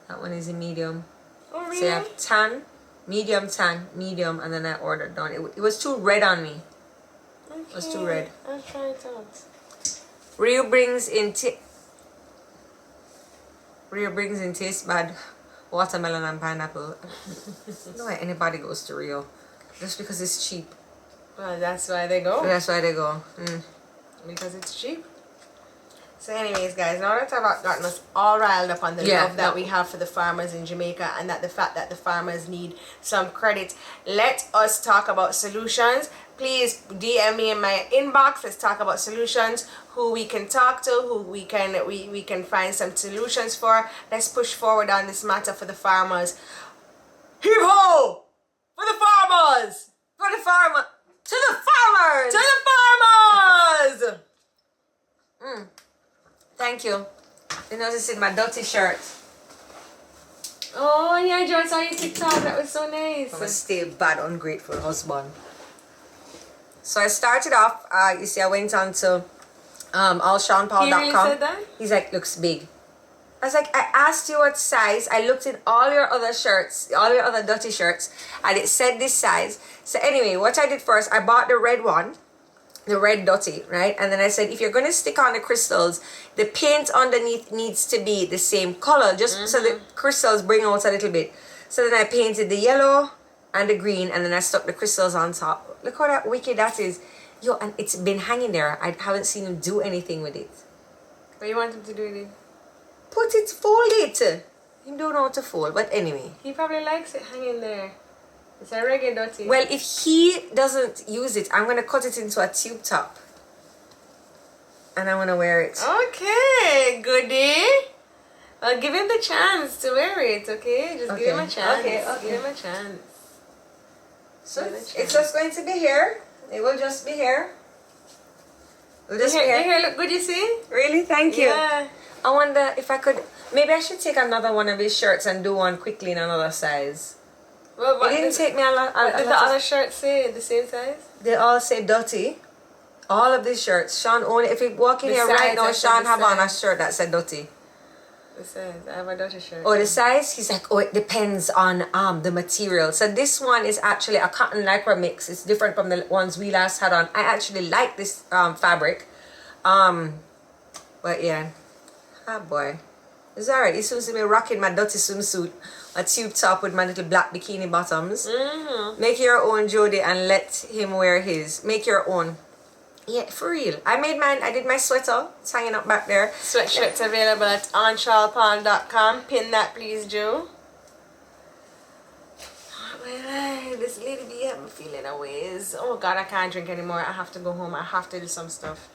B: That one is a medium.
A: Oh, really?
B: So you have tan, medium, and then I ordered down. It was too red on me.
A: Okay.
B: It was too red.
A: I'll try it out.
B: Rio brings in taste bad watermelon and pineapple. No way anybody goes to Rio just because it's cheap.
A: Well, that's why they go.
B: That's why they go.
A: Because it's cheap. So anyways, guys, now that I've gotten us all riled up on the love that we have for the farmers in Jamaica and that the fact that the farmers need some credit, let us talk about solutions. Please DM me in my inbox. Let's talk about solutions, who we can talk to, who we can find some solutions for. Let's push forward on this matter for the farmers. Heave ho! For the farmers!
B: For the farmer! To the farmers!
A: To the farmers!
B: Thank you. You notice in my dirty shirt.
A: Oh yeah, John, saw your TikTok. That was so nice.
B: I'm a stay bad, ungrateful husband. So I started off, you see, I went on to allseanpaul.com.
A: He really said that?
B: He's like, looks big. I was like, I asked you what size. I looked in all your other shirts, all your other dirty shirts, and it said this size. So anyway, what I did first, I bought the red one, the red dirty, right? And then I said, if you're going to stick on the crystals, the paint underneath needs to be the same color, just so the crystals bring out a little bit. So then I painted the yellow and the green, and then I stuck the crystals on top. Look how that wicked that is. Yo, and it's been hanging there. I haven't seen him do anything with it.
A: What do you want him to do with it?
B: Put it, fold it. He don't know how to fold, but anyway.
A: He probably likes it hanging there. It's a reggae dirty.
B: Well, if he doesn't use it, I'm going to cut it into a tube top. And I'm going to wear it.
A: Okay, goody. Well, give him the chance to wear it, okay? Just give him a chance.
B: Okay.
A: Give him a chance.
B: So it's just going to be here. It will just be here. It'll just
A: Your
B: be here.
A: hair look good, you see?
B: Really? Thank you.
A: Yeah.
B: I wonder if I could... Maybe I should take another one of his shirts and do one quickly in another size.
A: Well,
B: It didn't take me a lot.
A: What did the other shirts say? The same size?
B: They all say dirty. All of these shirts. Sean only... If you walk in here
A: Besides,
B: right now,
A: I said
B: Sean have on a
A: besides.
B: shirt that said dirty.
A: The size. I have a dirty shirt.
B: Oh, the size? He's like, oh, it depends on the material. So this one is actually a cotton lycra mix. It's different from the ones we last had on. I actually like this fabric. But yeah. Ah, boy. It's alright. It's supposed to be rocking my dirty swimsuit. A tube top with my little black bikini bottoms. Make your own, Jodi, and let him wear his. Make your own. Yeah, for real. I made mine. I did my sweater. It's hanging up back there.
A: Sweatshirts available at enquiries.com. Pin that, please, Joe. Well, this lady be having feeling a ways. Oh God, I can't drink anymore. I have to go home. I have to do some stuff.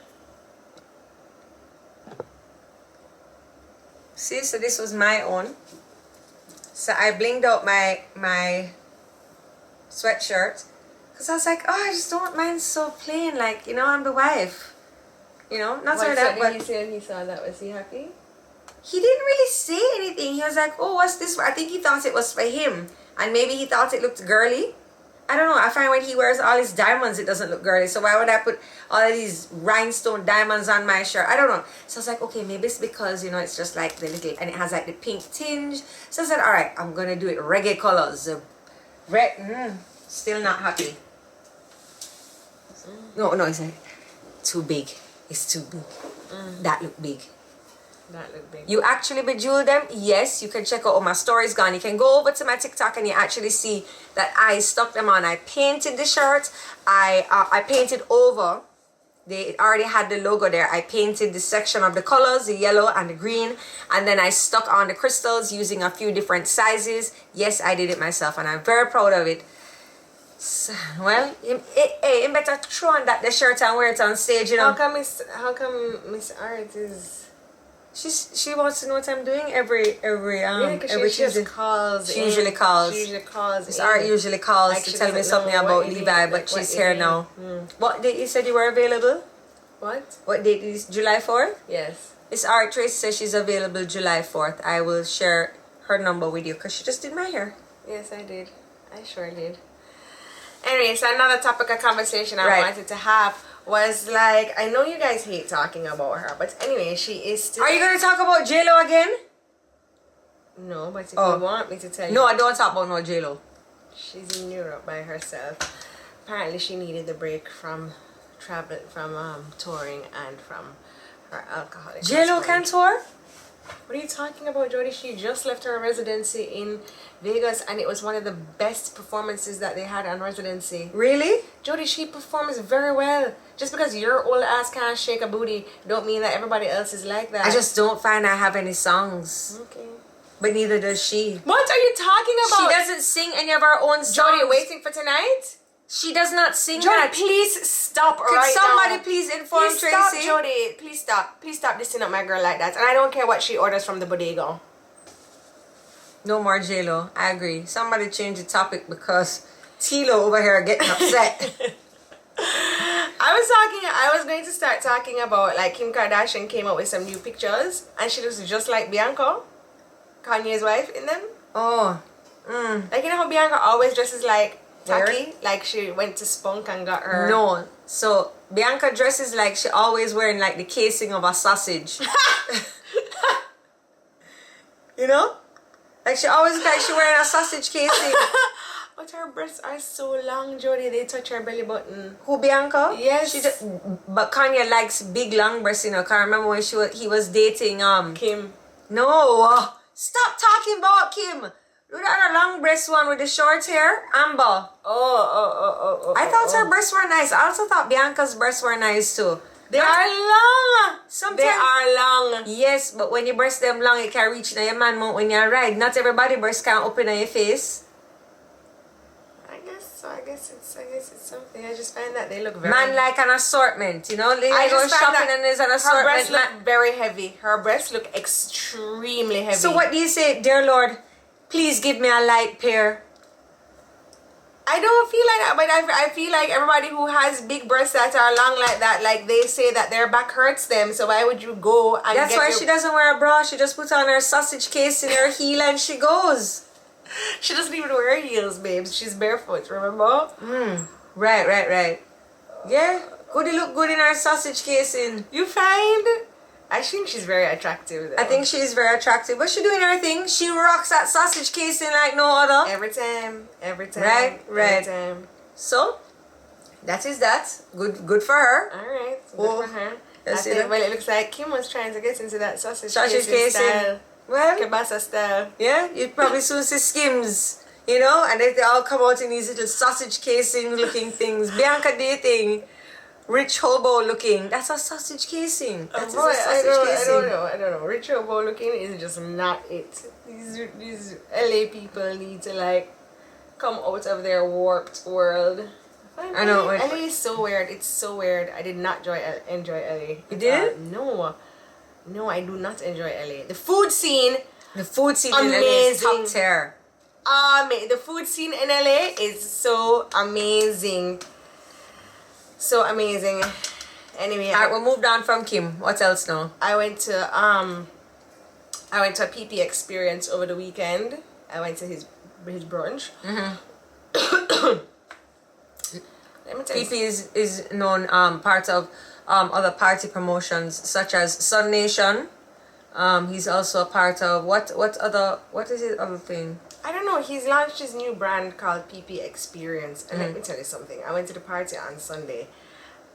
B: See, so this was my own. So I blinged out my sweatshirt. Because I was like, oh, I just don't want mine so plain. Like, you know, I'm the wife. You know, not so that, but...
A: He said he saw that. Was he happy?
B: He didn't really say anything. He was like, oh, what's this for? I think he thought it was for him. And maybe he thought it looked girly. I don't know. I find when he wears all his diamonds, it doesn't look girly. So why would I put all of these rhinestone diamonds on my shirt? I don't know. So I was like, okay, maybe it's because, you know, it's just like the little... And it has like the pink tinge. So I said, all right, I'm going to do it reggae colors. Still not happy. No, it's like too big. It's too big. That look big.
A: That look big.
B: You actually bejeweled them? Yes, you can check out all my stories gone. You can go over to my TikTok and you actually see that I stuck them on. I painted the shirt. I painted over. They already had the logo there. I painted the section of the colors, the yellow and the green. And then I stuck on the crystals using a few different sizes. Yes, I did it myself and I'm very proud of it. So, well, hey, you better throw on that the shirt and wear it on stage, you know.
A: How come Miss Art is...
B: She wants to know what I'm doing every
A: she
B: Tuesday.
A: calls.
B: She usually calls.
A: She usually calls.
B: Miss Art usually calls
A: Like
B: to
A: she
B: tell me
A: doesn't
B: something
A: know
B: about
A: what you
B: Levi,
A: mean,
B: but
A: like
B: she's
A: what
B: here
A: you
B: now.
A: mean.
B: What date you said you were available? What date is July 4th?
A: Yes.
B: Miss Art Tracy says she's available July 4th. I will share her number with you because she just did my hair.
A: Yes, I did. I sure did. Anyway, so another topic of conversation I wanted to have was like, I know you guys hate talking about her, but anyway, she is still...
B: Are you going to talk about J-Lo again?
A: No, but if you want me to tell you...
B: No, I don't talk about no J-Lo.
A: She's in Europe by herself. Apparently she needed the break from touring and from her alcoholic
B: J-Lo can tour?
A: What are you talking about, Jodi? She just left her residency in Vegas, and it was one of the best performances that they had on residency.
B: Really?
A: Jodi, she performs very well. Just because your old ass can't shake a booty, don't mean that everybody else is like that.
B: I just don't find I have any songs.
A: Okay.
B: But neither does she.
A: What are you talking about?
B: She doesn't sing any of her own songs.
A: Jodi, waiting for tonight?
B: She does not sing
A: Jodi,
B: that.
A: please stop
B: Could
A: right now.
B: somebody please inform
A: Please
B: Tracy?
A: stop, Jodi. Please stop. Please stop dissing up my girl like that. And I don't care what she orders from the bodega.
B: No more J-Lo. I agree. Somebody change the topic because T-Lo over here getting upset.
A: I was going to start talking about, like, Kim Kardashian came out with some new pictures and she looks just like Bianca, Kanye's wife, in them.
B: Oh.
A: Like, you know how Bianca always dresses like tacky?
B: Weird.
A: Like she went to Spunk and got her...
B: No. So, Bianca dresses like she always wearing like the casing of a sausage. You know? Like she always looks like she wearing a sausage casing.
A: But her breasts are so long, Jodi. They touch her belly button.
B: Who, Bianca?
A: Yes.
B: But Kanye likes big long breasts, you know. Can't remember when he was dating
A: Kim.
B: No. Stop talking about Kim. Look at the long breast one with the short hair, Amber. I thought her breasts were nice. I also thought Bianca's breasts were nice too.
A: They are long.
B: Sometimes
A: they are long.
B: Yes, but when you breast them long, it can reach in your man mount when you ride. Not everybody breast can open on your face.
A: I guess it's something. I just find that they look very...
B: Man like an assortment, you know? They
A: I
B: go
A: just find
B: shopping
A: that
B: and there's an assortment.
A: her breasts look very heavy. Her breasts look extremely heavy.
B: So what do you say, dear Lord, please give me a light pair?
A: I don't feel like that, but I feel like everybody who has big breasts that are long like that, like they say that their back hurts them, so why would you go and
B: That's why she doesn't wear a bra. She just puts on her sausage case in her heel and she goes.
A: She doesn't even wear heels, babes. She's barefoot, remember?
B: Right. Yeah, Goody look good in her sausage casing.
A: You find? I think she's very attractive, though.
B: I think she's very attractive, but she doing her thing. She rocks that sausage casing like no other.
A: Every time.
B: Right.
A: Every time.
B: So, that is that. Good for her.
A: Alright, good for her. Well, it looks like Kim was trying to get into that sausage casing style.
B: Well,
A: Kibasa style.
B: Yeah, you'd probably soon see Skims, you know, and they all come out in these little sausage casing looking things. Bianca dating, rich hobo looking. That's a sausage casing. That's a sausage casing.
A: I don't know. Rich hobo looking is just not it. These LA people need to like come out of their warped world.
B: I know.
A: LA is so weird. It's so weird. I did not enjoy LA.
B: You did?
A: No, I do not enjoy LA. The food scene
B: amazing.
A: in LA is
B: top tier.
A: The food scene in LA is so amazing. So amazing. Anyway,
B: Alright, we moved on from Kim. What else now?
A: I went to a PP experience over the weekend. I went to his brunch. Let me tell you.
B: PP is known part of other party promotions such as Sun Nation. He's also a part of what is his other thing?
A: I don't know. He's launched his new brand called PP Experience, and let me tell you something. I went to the party on Sunday,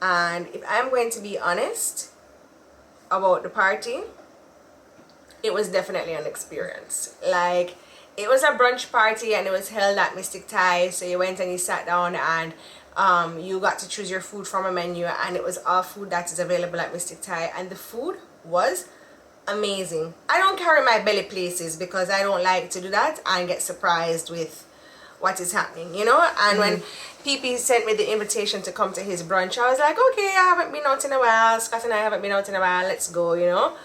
A: and if I'm going to be honest about the party, it was definitely an experience. Like, it was a brunch party and it was held at Mystic Thai, so you went and you sat down and you got to choose your food from a menu, and it was all food that is available at Mystic Thai, and the food was amazing. I don't carry my belly places because I don't like to do that and get surprised with what is happening, you know. And when PP sent me the invitation to come to his brunch, I was like, okay, I haven't been out in a while, Scott and I haven't been out in a while, let's go, you know.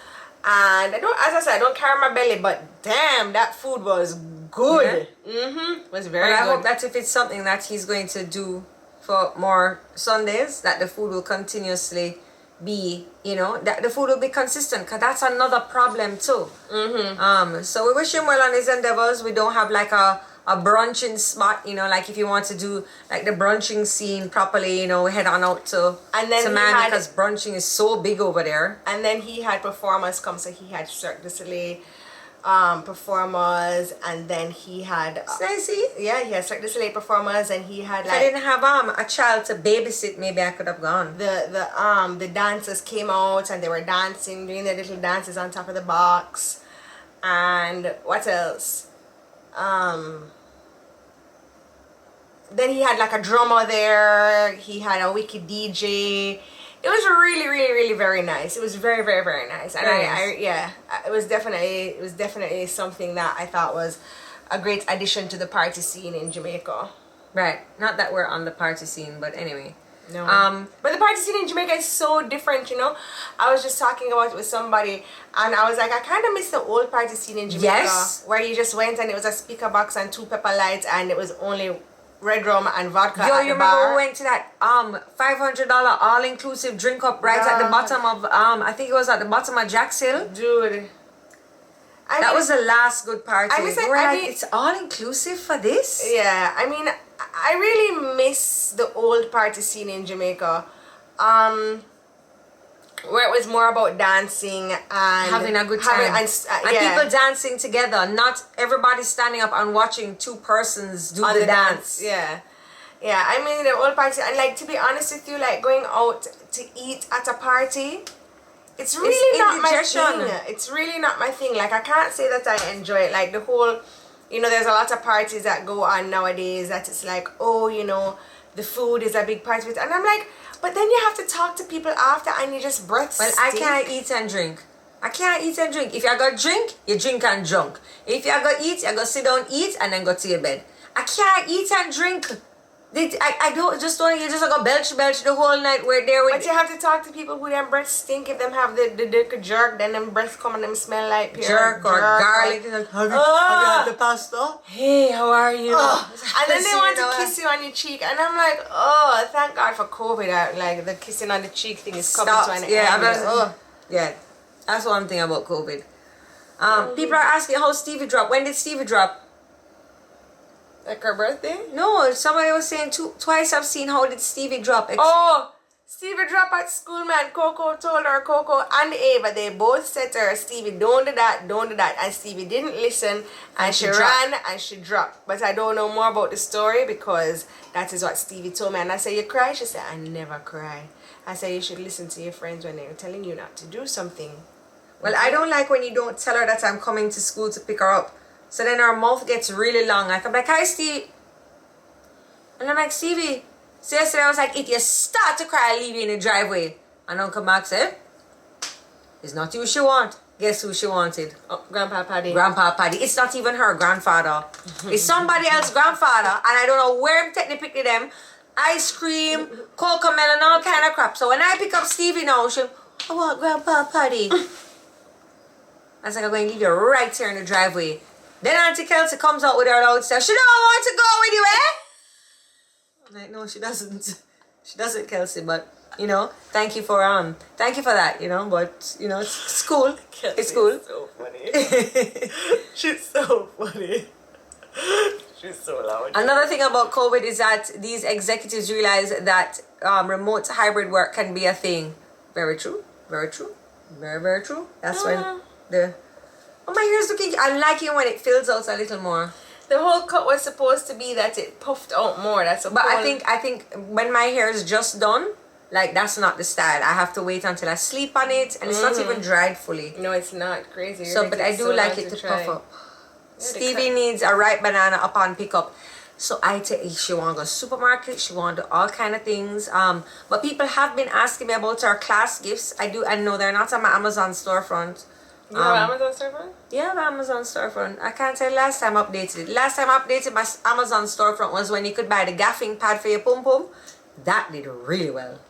A: And as I said, I don't carry my belly, but damn, that food was good. It was very good.
B: I hope that if it's something that he's going to do for more Sundays, that the food will continuously be, you know, that the food will be consistent, because that's another problem too. So we wish him well on his endeavors. We don't have like a brunching spot, you know, like if you want to do like the brunching scene properly, you know, head on out to Miami, because brunching is so big over there.
A: And then he had performers come, so he had Cirque du Soleil performers, and then he had
B: Stacey?
A: yeah, he had Cirque du Soleil performers, and he had
B: If I
A: like
B: didn't have a child to babysit, maybe I could have gone.
A: the dancers came out and they were dancing, doing their little dances on top of the box. And what else? Then he had like a drummer there. He had a wicked DJ. It was really, really, really very nice. It was very, very, very nice. And it was definitely something that I thought was a great addition to the party scene in Jamaica.
B: Right. Not that we're on the party scene, but anyway.
A: No. But the party scene in Jamaica is so different, you know. I was just talking about it with somebody, and I was like, I kind of miss the old party scene in Jamaica,
B: yes,
A: where you just went and it was a speaker box and 2 pepper lights, and it was only red rum and vodka.
B: Yo,
A: at
B: you
A: the
B: remember
A: bar.
B: we went to that $500 all-inclusive drink up right at the bottom of I think it was at the bottom of Jack's Hill.
A: Dude.
B: That was the last good party.
A: I mean,
B: it's all-inclusive for this?
A: Yeah, I mean, I really miss the old party scene in Jamaica. Where it was more about dancing and
B: having a good time. And people dancing together, not everybody standing up and watching 2 persons do the dance.
A: Yeah. Yeah, I mean the old party, and like, to be honest with you, like going out to eat at a party, it's really not my thing. It's really not my thing. Like, I can't say that I enjoy it. Like the whole, you know, there's a lot of parties that go on nowadays that it's like, oh, you know, the food is a big part of it. And I'm like, but then you have to talk to people after and you just breath
B: Well,
A: stink.
B: I can't eat and drink. I can't eat and drink. If you go drink, you drink and drunk. If you go eat, you go sit down, eat, and then go to your bed. I can't eat and drink. I don't, you just go belch the whole night. We're there with.
A: But you have to talk to people who them breath stink. If them have the jerk, then them breath come and them smell like pure
B: jerk or garlic. Have you had the pasta? Hey, how are you?
A: And then they want to kiss you on your cheek, and I'm like, oh, thank God for COVID. Like the kissing on the cheek thing is coming to an end.
B: Yeah, that's one thing about COVID. People are asking how Stevie dropped. When did Stevie drop?
A: Like her birthday?
B: No, somebody was saying twice I've seen how did Stevie drop.
A: Stevie dropped at school, man. Coco told her, Coco and Ava, they both said to her, Stevie, don't do that. And Stevie didn't listen, and she ran and she dropped. But I don't know more about the story because that is what Stevie told me. And I said, you cry? She said, I never cry. I said, you should listen to your friends when they're telling you not to do something.
B: Well, I don't like when you don't tell her that I'm coming to school to pick her up. So then her mouth gets really long. Like, I'm like, hi, Stevie. And I'm like, Stevie. So yesterday I was like, if you start to cry, I'll leave you in the driveway. And Uncle Mark said, it's not you she want. Guess who she wanted?
A: Oh, Grandpa Paddy.
B: Grandpa Paddy. It's not even her grandfather. It's somebody else's grandfather. And I don't know where I'm taking the picture of them. Ice cream, cocoa melon, all kind of crap. So when I pick up Stevie now, I want Grandpa Paddy. I was like, I'm going to leave you right here in the driveway. Then Auntie Kelsey comes out with her loud stuff. She don't want to go with you, eh? I'm like, no, she doesn't. She doesn't, Kelsey. But you know, thank you for that. You know, but you know, it's cool.
A: Kelsey
B: it's cool.
A: Is so funny. She's so funny. She's so loud.
B: Another thing about COVID is that these executives realize that remote hybrid work can be a thing. Very true. Very true. Very, very true. That's when the. Oh, my hair's looking. I'm liking when it fills out a little more.
A: The whole cut was supposed to be that it puffed out more. That's a.
B: But I think when my hair is just done, like that's not the style. I have to wait until I sleep on it, and it's not even dried fully.
A: No, it's not crazy.
B: So, but I do like it to puff up. Yeah, Stevie needs a ripe banana upon pickup. So she want to go supermarket. She want to do all kind of things. But people have been asking me about our class gifts. I know they're not on my Amazon storefront.
A: You have Amazon storefront?
B: Yeah, my Amazon storefront. I can't tell last time I updated it. Last time I updated my Amazon storefront was when you could buy the gaffing pad for your pum pum. That did really well.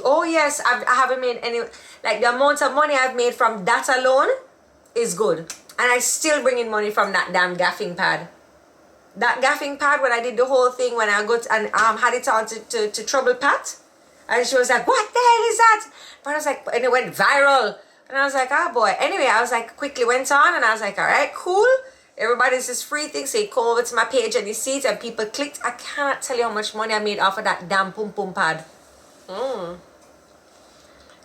B: Oh yes, I haven't made any. Like the amount of money I've made from that alone is good, and I still bring in money from that damn gaffing pad. That gaffing pad, when I did the whole thing, when I got and had it on to Trouble Pat, and she was like, "What the hell is that?" And I was like, and it went viral. And I was like, oh boy. Anyway, I was like, quickly went on and I was like, all right, cool. Everybody's this free thing. So you come over to my page and you see it and people clicked. I cannot tell you how much money I made off of that damn pum pum pad.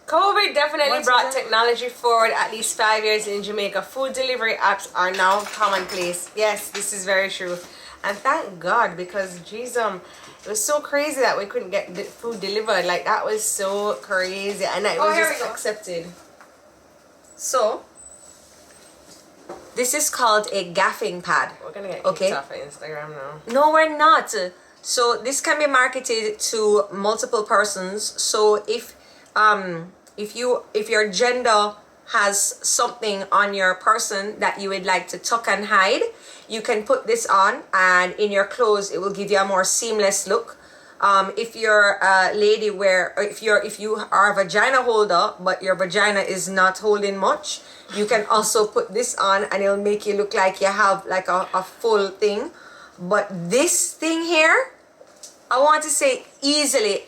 A: COVID definitely
B: What's
A: brought
B: that?
A: technology forward at least 5 years in Jamaica. Food delivery apps are now commonplace. Yes, this is very true. And thank God, because geez, it was so crazy that we couldn't get the food delivered. Like, that was so crazy. And it was
B: here
A: just
B: we go.
A: accepted.
B: So, this is called a gaffing pad.
A: We're gonna get kicked
B: Okay.
A: off of Instagram now.
B: No, we're not. So this can be marketed to multiple persons. So if your gender has something on your person that you would like to tuck and hide, you can put this on, and in your clothes it will give you a more seamless look. If you're a lady if you are a vagina holder but your vagina is not holding much, you can also put this on and it'll make you look like you have like a full thing. But this thing here, I want to say easily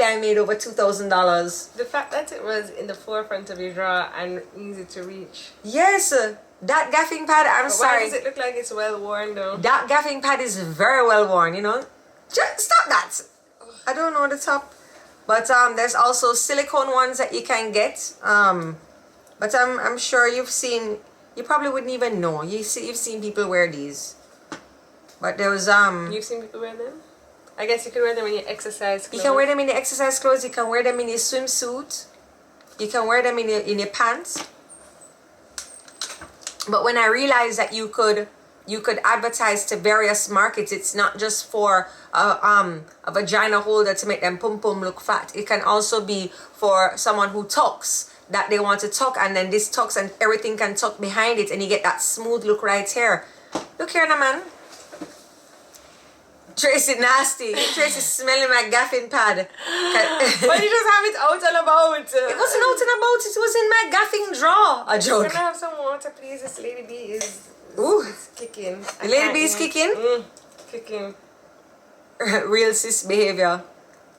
B: I made over $2,000.
A: The fact that it was in the forefront of your drawer and easy to reach.
B: Yes, that gaffing pad, I'm
A: But
B: sorry.
A: why does it look like it's well worn though?
B: That gaffing pad is very well worn, you know. Just stop that. I don't know the top. But there's also silicone ones that you can get. But I'm sure you probably wouldn't even know. You've seen people wear these. But there was
A: You've seen people wear them? I guess you could wear them in your exercise clothes.
B: you can wear them in the exercise clothes, you can wear them in your swimsuit, you can wear them in your pants. But when I realized that you could advertise to various markets, it's not just for a vagina holder to make them pum pum look fat. It can also be for someone who tucks, that they want to tuck, and then this tucks and everything can tuck behind it and you get that smooth look right here. Look here now, man. Tracy nasty. Tracy smelling my gaffing pad.
A: But you just have it out and about.
B: It wasn't out and about. It was in my gaffing drawer. A
A: We're
B: joke.
A: gonna have some water, please. This lady bee is
B: Ooh.
A: kicking.
B: The lady bee is kicking?
A: Kicking.
B: Real sis behavior.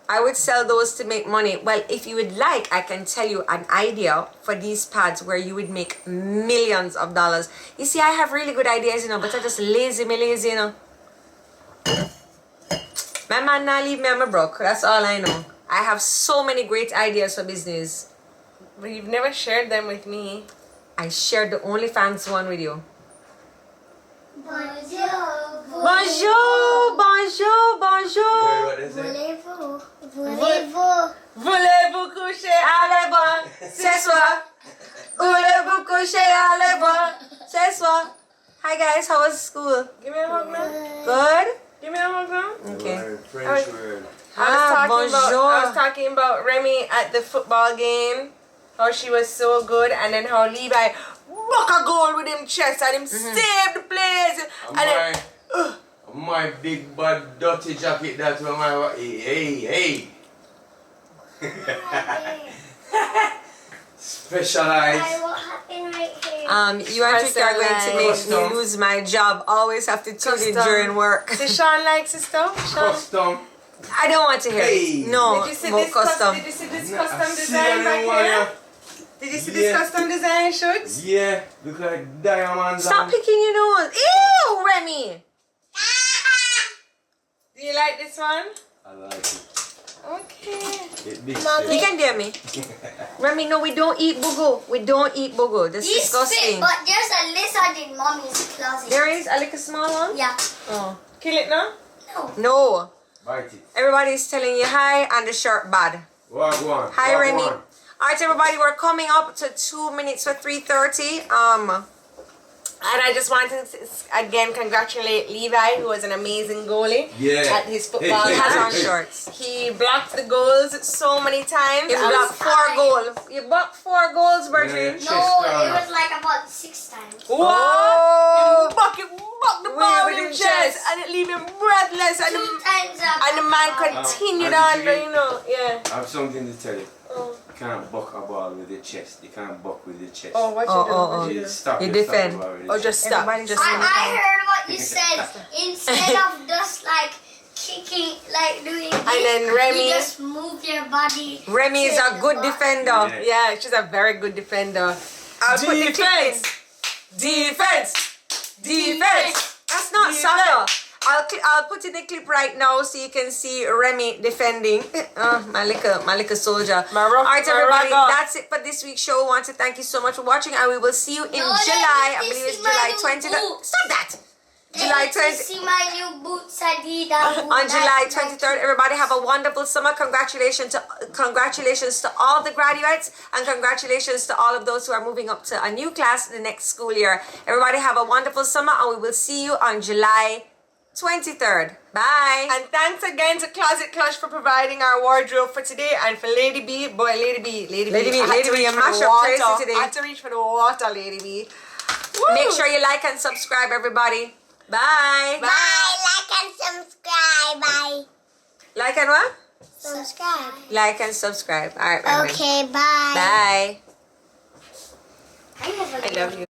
B: I would sell those to make money. Well, if you would like, I can tell you an idea for these pads where you would make millions of dollars. You see, I have really good ideas, you know, but I just lazy, you know. My man now leave me, I'm broke. That's all I know. I have so many great ideas for business.
A: But you've never shared them with me.
B: I shared the OnlyFans one with you.
C: Bonjour.
B: Bonjour, bonjour, bonjour.
C: Voulez-vous? Voulez-vous?
A: Voulez-vous coucher?
B: Allez voir, c'est soir. Voulez-vous coucher? Allez voir, c'est soir. Hi guys, how was school?
A: Give me a hug now.
B: Good?
A: Give me a hug now.
B: Okay.
D: French word.
A: I
B: bonjour.
A: was talking about Remy at the football game. How she was so good, and then how Levi buck a goal with him chest and him saved the place. And then,
D: My big bad dirty jacket, that's what my hey. Specialized.
C: What happened right here?
B: You and Tricky are going to make me lose my job. Always have to tune in during work.
A: So Sean likes his stuff? Sean?
D: Custom.
B: I don't want to hear
D: Hey.
B: it. No,
A: Did you see
B: more
A: this
B: custom.
A: Did you see this
D: I
A: custom
D: see
A: design back
D: anyone
A: here?
D: here.
A: Did you see this custom design shirts?
D: Yeah, look like diamonds.
B: Stop
D: and-
B: picking your nose. Ew, Remy.
A: Do you like this one?
D: I like it.
A: Okay.
D: It big
C: Mommy.
B: You can dare me. Remy, no, we don't eat bugo. We don't eat bugo. That's
C: He's
B: disgusting.
C: fit, but there's a lizard in mommy's closet.
B: There is a little small one?
C: Yeah.
B: Oh.
A: Kill it now?
C: No.
B: No.
D: Bite it.
B: Everybody's telling you hi and the shirt bad.
D: What one?
B: Hi,
D: What
B: Remy.
D: one?
B: Alright, everybody, we're coming up to 2 minutes for 3:30.
A: And I just wanted to again congratulate Levi, who was an amazing goalie
D: Yeah.
A: at his football.
B: He has on
A: match.
B: shorts.
A: He blocked the goals so many times.
B: You
A: I was-
B: blocked 4 goals. You blocked 4 goals, Bertrand.
D: Yeah.
C: No,
D: Chest
C: it
D: down.
C: was like about 6 times.
A: What?
B: Oh.
A: Buck the ball with his chest and it leave him breathless and
C: 2 times up.
A: the man continued on, you know, yeah.
D: I have something to tell you.
A: Oh,
D: You can't buck a ball with your chest. You can't buck with your chest.
A: what you
B: Oh,
A: do?
B: oh,
A: What
B: oh.
A: you
D: You
A: do?
D: stop.
B: You
D: stop
B: defend.
D: the ball with your
A: Oh,
D: chest.
A: just stop.
B: Everybody
A: Just
B: just-
C: I heard what you said. Instead of just like kicking, like doing this,
A: And then Remy-
C: you just move your body.
B: Remy is
C: to
B: a
C: the
B: good
C: ball.
B: defender.
A: Yeah, she's a very good defender.
B: I'll put the kick in. Defense. Defense. That's not soccer. I'll put in the clip right now so you can see Remy defending. My little soldier. Alright, everybody, that's it for this week's show. I want to thank you so much for watching, and we will see you in July. I believe it's July 23rd. Stop that! July 20th.
C: See my new boots, Adidas.
B: On July 23rd, everybody have a wonderful summer. Congratulations to all the graduates, and congratulations to all of those who are moving up to a new class the next school year. Everybody have a wonderful summer, and we will see you on July 23rd. Bye.
A: And thanks again to Closet Klutch for providing our wardrobe for today, and for Lady B. Boy, Lady B,
B: you mash up Tracy today.
A: I had to reach for the water, Lady B.
C: Woo.
B: Make sure you like and subscribe, everybody. Bye.
C: Bye. Like and subscribe. Bye.
B: Like and what?
C: Subscribe.
B: Like and subscribe. All right, bye.
C: Okay, bye.
B: Bye.
C: I
A: I love you.